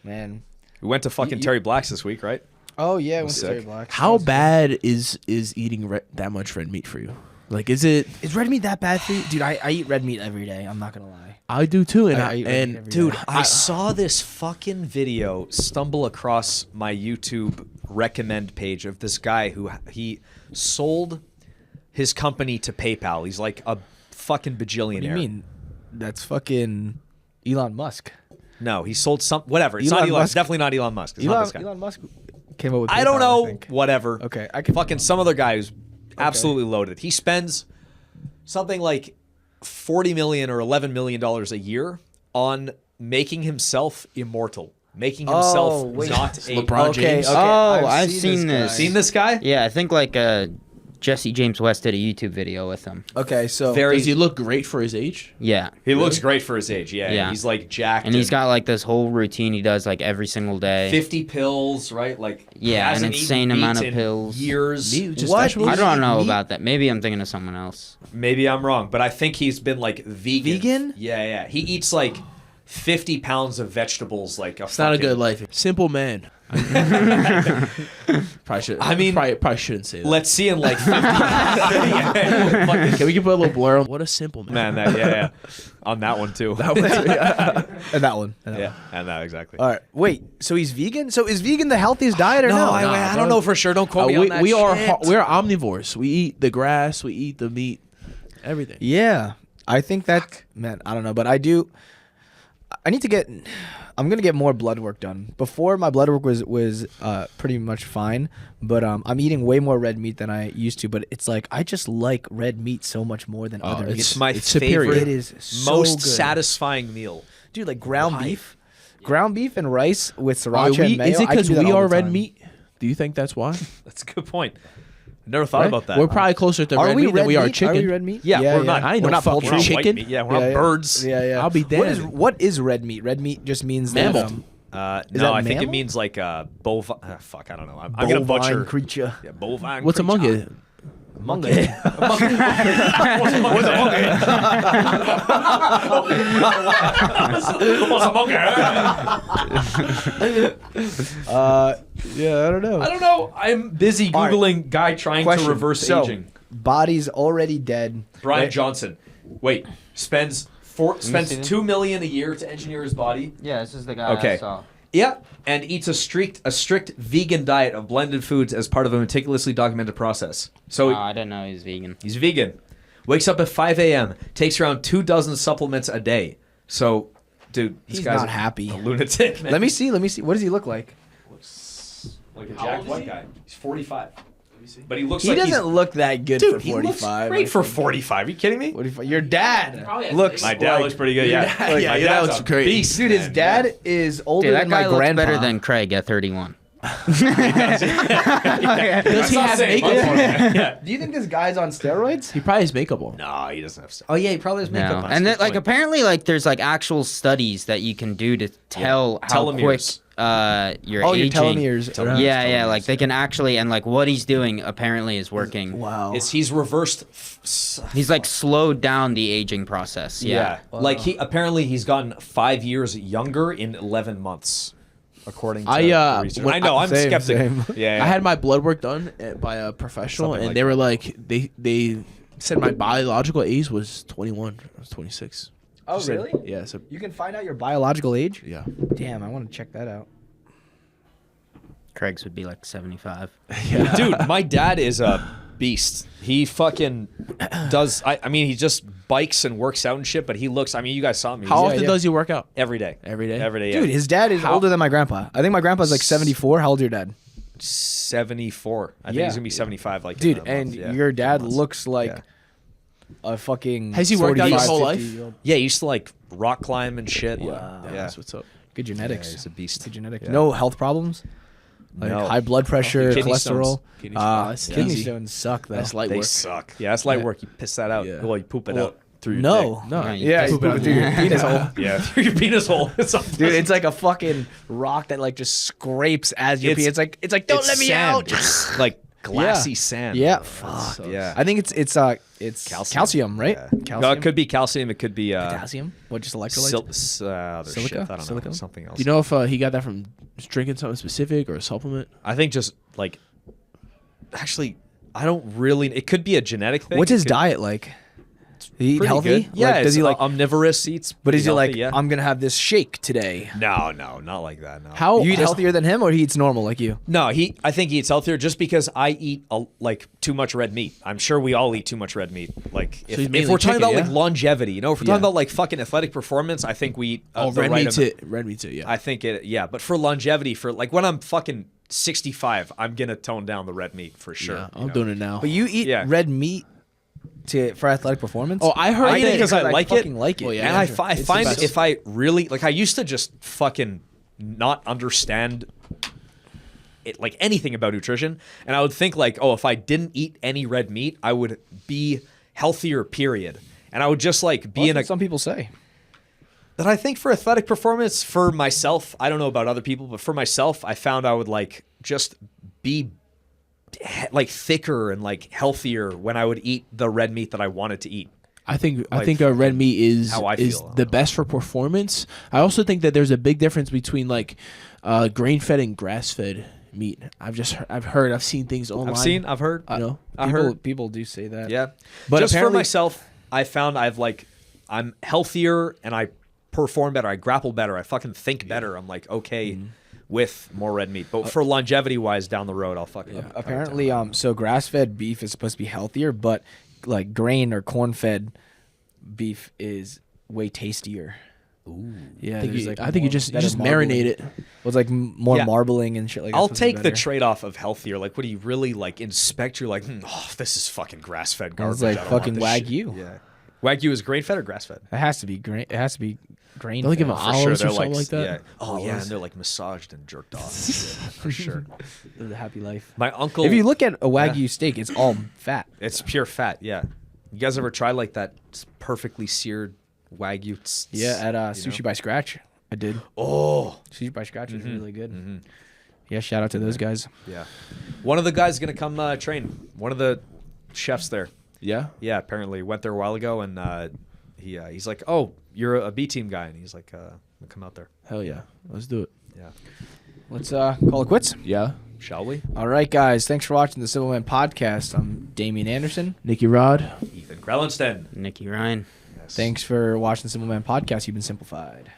Man. We went to fucking You- Terry Black's this week, right? Oh yeah, it was Sick. Terry Black. How bad is eating that much red meat for you? Like, is it? Is red meat that bad for you, dude? I eat red meat every day. I'm not gonna lie. I do too, and I eat red meat every dude, day. I saw this fucking video stumble across my YouTube recommend page of this guy who he sold his company to PayPal. He's like a fucking bajillionaire. What do you mean? That's fucking Elon Musk. No, he sold some whatever. It's not Elon Elon. Musk- It's definitely not Elon Musk. It's not this guy. Elon Musk came up with. I don't PayPal, know. think. Whatever. Okay, I can Fucking some other guy who's absolutely loaded. He spends something like $40 million or $11 million a year on making himself immortal, making himself wait. not a LeBron Okay, James. okay. Oh, I've seen guy. this. Seen this guy? Yeah, I think like Jesse James West did a YouTube video with him. Okay, so Very. Does he look great for his age? Yeah. He looks great for his age. Yeah, Yeah. he's like jacked, And he's got like this whole routine he does like every single day. 50 pills, right? Like he Yeah, an hasn't insane eaten amount meat of in pills. Years. Meat, just What? vegetables? I don't know Meat? about that. Maybe I'm thinking of someone else. Maybe I'm wrong, but I think he's been like vegan. Vegan? Yeah. He eats like 50 pounds of vegetables. Like It's not a good life. Simple man. Probably should. I mean, probably shouldn't say that. Let's see in like 50. Yeah, fucking- Can we put a little blur on? What a simple man. Man, yeah. On that one too. and that one. Yeah, and that exactly. All right. Wait. So he's vegan. So is vegan the healthiest diet or no? No, I don't know for sure. Don't quote me on that we are shit. we're omnivores. We eat the grass. We eat the meat. Everything. Yeah, I think that. Man, I don't know, but I do. I need to get. I'm gonna get more blood work done. Before my blood work was pretty much fine, but I'm eating way more red meat than I used to. But it's like I just like red meat so much more than other meats. It's my It's favorite, superior. It is so most good. satisfying meal. Dude, like ground Why? beef, and rice with Are sriracha we, and mayo. is it I can because do that we all are the red time. meat? Do you think that's why? That's a good point. Never thought Right? about that. We're probably closer to Are red we meat red than we are meat? chicken. Are we red meat? yeah, we're not. I ain't we're no not fucking poultry. We're not white chicken. meat. Yeah, we're not Yeah. birds. Yeah. I'll be What damned. is red meat? Red meat just means Mammal. that. No, I think it mammal? means like bovine. Fuck, I don't know. I'm gonna Bovine butcher. creature. Yeah, bovine. What's a creature. monkey? Monkey. What's a monkey? What's a monkey? Yeah, I don't know. I don't know. I'm busy All right. googling guy trying Question. to reverse So, aging. Body's already dead. Brian Right? Johnson. Wait, spends see this? $2 million a year to engineer his body. Yeah, this is the guy Okay. I saw. Yeah, and eats a strict vegan diet of blended foods as part of a meticulously documented process. So I didn't know he was vegan. he's vegan. Wakes up at 5 a.m. Takes around 24 supplements a day. So, dude, this He's guy's not happy. a lunatic. Man. Let me see. What does he look like? Like a How jacked old is white he? guy. He's 45. But he looks He like doesn't he's... look that good Dude, for he looks 45. great for 45. Are you kidding me? 45. Your dad Probably has looks My dad like, looks pretty good, yeah. Like, yeah, My your dad dad's looks a great. beast, Dude, his man. dad is older Dude, that than my guy looks grandpa. better than Craig at 31. Does he have makeup on? Yeah. Do you think this guy's on steroids? He probably has makeup on. No, he doesn't have stuff. Oh, yeah, he probably has makeup No. on. And That's a then, good like point. apparently like there's like actual studies that you can do to tell how quick Telomeres. you're Oh, your aging. telomeres. Telomeres. Yeah, like they can actually, and like what he's doing apparently is working. Wow. He's reversed. He's like slowed down the aging process. Yeah. Yeah. Like he's gotten 5 years younger in 11 months, according to I, research. when- I know, I'm Same, skeptical. same. Yeah, I had my blood work done by a professional, Something and like they were that. like, they said my biological age was 21. I was 26. Oh, She said- really? Yeah. So You can find out your biological age? yeah. Damn, I want to check that out. Craig's would be like 75. Dude, my dad is a beast. He fucking does. I mean, he just bikes and works out and shit. But he looks. I mean, you guys saw me. How He's- often does he work out? Every day. Every day? Every day. Yeah. Dude, his dad is older than my grandpa. I think my grandpa's like 74. How old's your dad? 74. I think Yeah. he's gonna be 75. Like in Dude, a month, and yeah. your dad Months. looks like Yeah. a fucking. Has he worked out his 45, whole 50 life? year old. Yeah, he used to like rock climb and shit. Wow. Yeah. That's what's up. Good genetics. Yeah, he's a beast. Good genetics. Yeah. No health problems? Like No. high blood pressure, Kidney cholesterol. stones. Kidney stones. That's Kidney easy. stones suck though. That's light They work. suck. Yeah, that's light Yeah. work. You piss that out. Yeah. Well, you poop it Well, out through your No. No. Yeah, you Yeah, poop you it poop out it through your penis hole. dick. Yeah, through your penis hole. It's, Dude, it's like a fucking rock that like just scrapes as you pee. It's like don't let me sand. out. It's like glassy sand. Yeah, bro. fuck. Yeah. I think it's calcium, right? Yeah. Calcium. No, it could be calcium. It could be potassium. What, just electrolytes? other Silica? shit. I don't know. Silicone? Something else. Do you know if he got that from just drinking something specific or a supplement? I think just like. Actually, I don't really. It could be a genetic thing. What's It his could- diet like? He eat Pretty healthy? good. Yeah. Like, does he like? omnivorous? Eats. But is pretty he like? healthy, yeah. I'm gonna have this shake today. No, not like that. No. How You eat how- healthier than him, or he eats normal like you? No, I think he eats healthier just because I eat like too much red meat. I'm sure we all eat too much red meat. Like he's if mainly we're talking chicken, about like yeah? longevity, you know, if we're Yeah. talking about like fucking athletic performance, I think we eat the red right meat amount. too. Red meat too. Yeah. I think it. Yeah, but for longevity, for like when I'm fucking 65, I'm gonna tone down the red meat for sure. yeah, you I'm know? doing it now. But you eat Yeah. red meat for athletic performance? Oh, I heard I eat that it because I like fucking it. like it. Well, yeah, and yeah, I, sure. I It's the find best. if I really like, I used to just fucking not understand it, like anything about nutrition, and I would think like, oh, if I didn't eat any red meat, I would be healthier. Period. And I would just like be That's in a. what some people say. That I think for athletic performance, for myself, I don't know about other people, but for myself, I found I would like just be like thicker and like healthier when I would eat the red meat that I wanted to eat. I think Like, red meat is how I is feel, I the don't know. best for performance. I also think that there's a big difference between like grain fed and grass fed meat. I've seen things online. I've heard. You know, I heard. People do say that. Yeah. But Just for apparently- myself, I found I'm healthier and I perform better. I grapple better. I fucking think better. I'm like okay with more red meat. But for longevity wise down the road, I'll fucking cut it down. Apparently, so grass-fed beef is supposed to be healthier, but like grain or corn-fed beef is way tastier. Ooh. Yeah, I think there's, you, like, I think you more- just better marinate marbling. it. Well, it's like more Yeah. marbling and shit like that. I'll take the trade-off of healthier. Like, what do you really like inspect? You're like, oh, this is fucking grass-fed garbage. It's like I don't want fucking this shit. Wagyu. Yeah. Wagyu is grain-fed or grass-fed? It has to be grain. It has to be grain. Don't they give fed. them olives or something like that? Yeah. Oh yeah, and they're like massaged and jerked off. and shit, for sure. The happy life. My uncle. If you look at a Wagyu steak, it's all fat. it's pure fat. Yeah. You guys ever tried like that perfectly seared Wagyu? Yeah, at you know? Sushi by Scratch. I did. Oh, Cheese by Scratch is really good. Yeah, shout out to those guys. yeah. One of the guys going to come train. One of the chefs there. Yeah. Yeah, apparently went there a while ago, and he's like, "Oh, you're a B team guy," and he's like, "Come out there." Hell yeah. Let's do it. Yeah. Let's call it quits. Yeah. Shall we? All right, guys. Thanks for watching the Civil Man Podcast. I'm Damien Anderson. Nicky Rod. Ethan Crelinsten. Nicky Ryan. Yes. Thanks for watching the Simple Man Podcast. You've been simplified.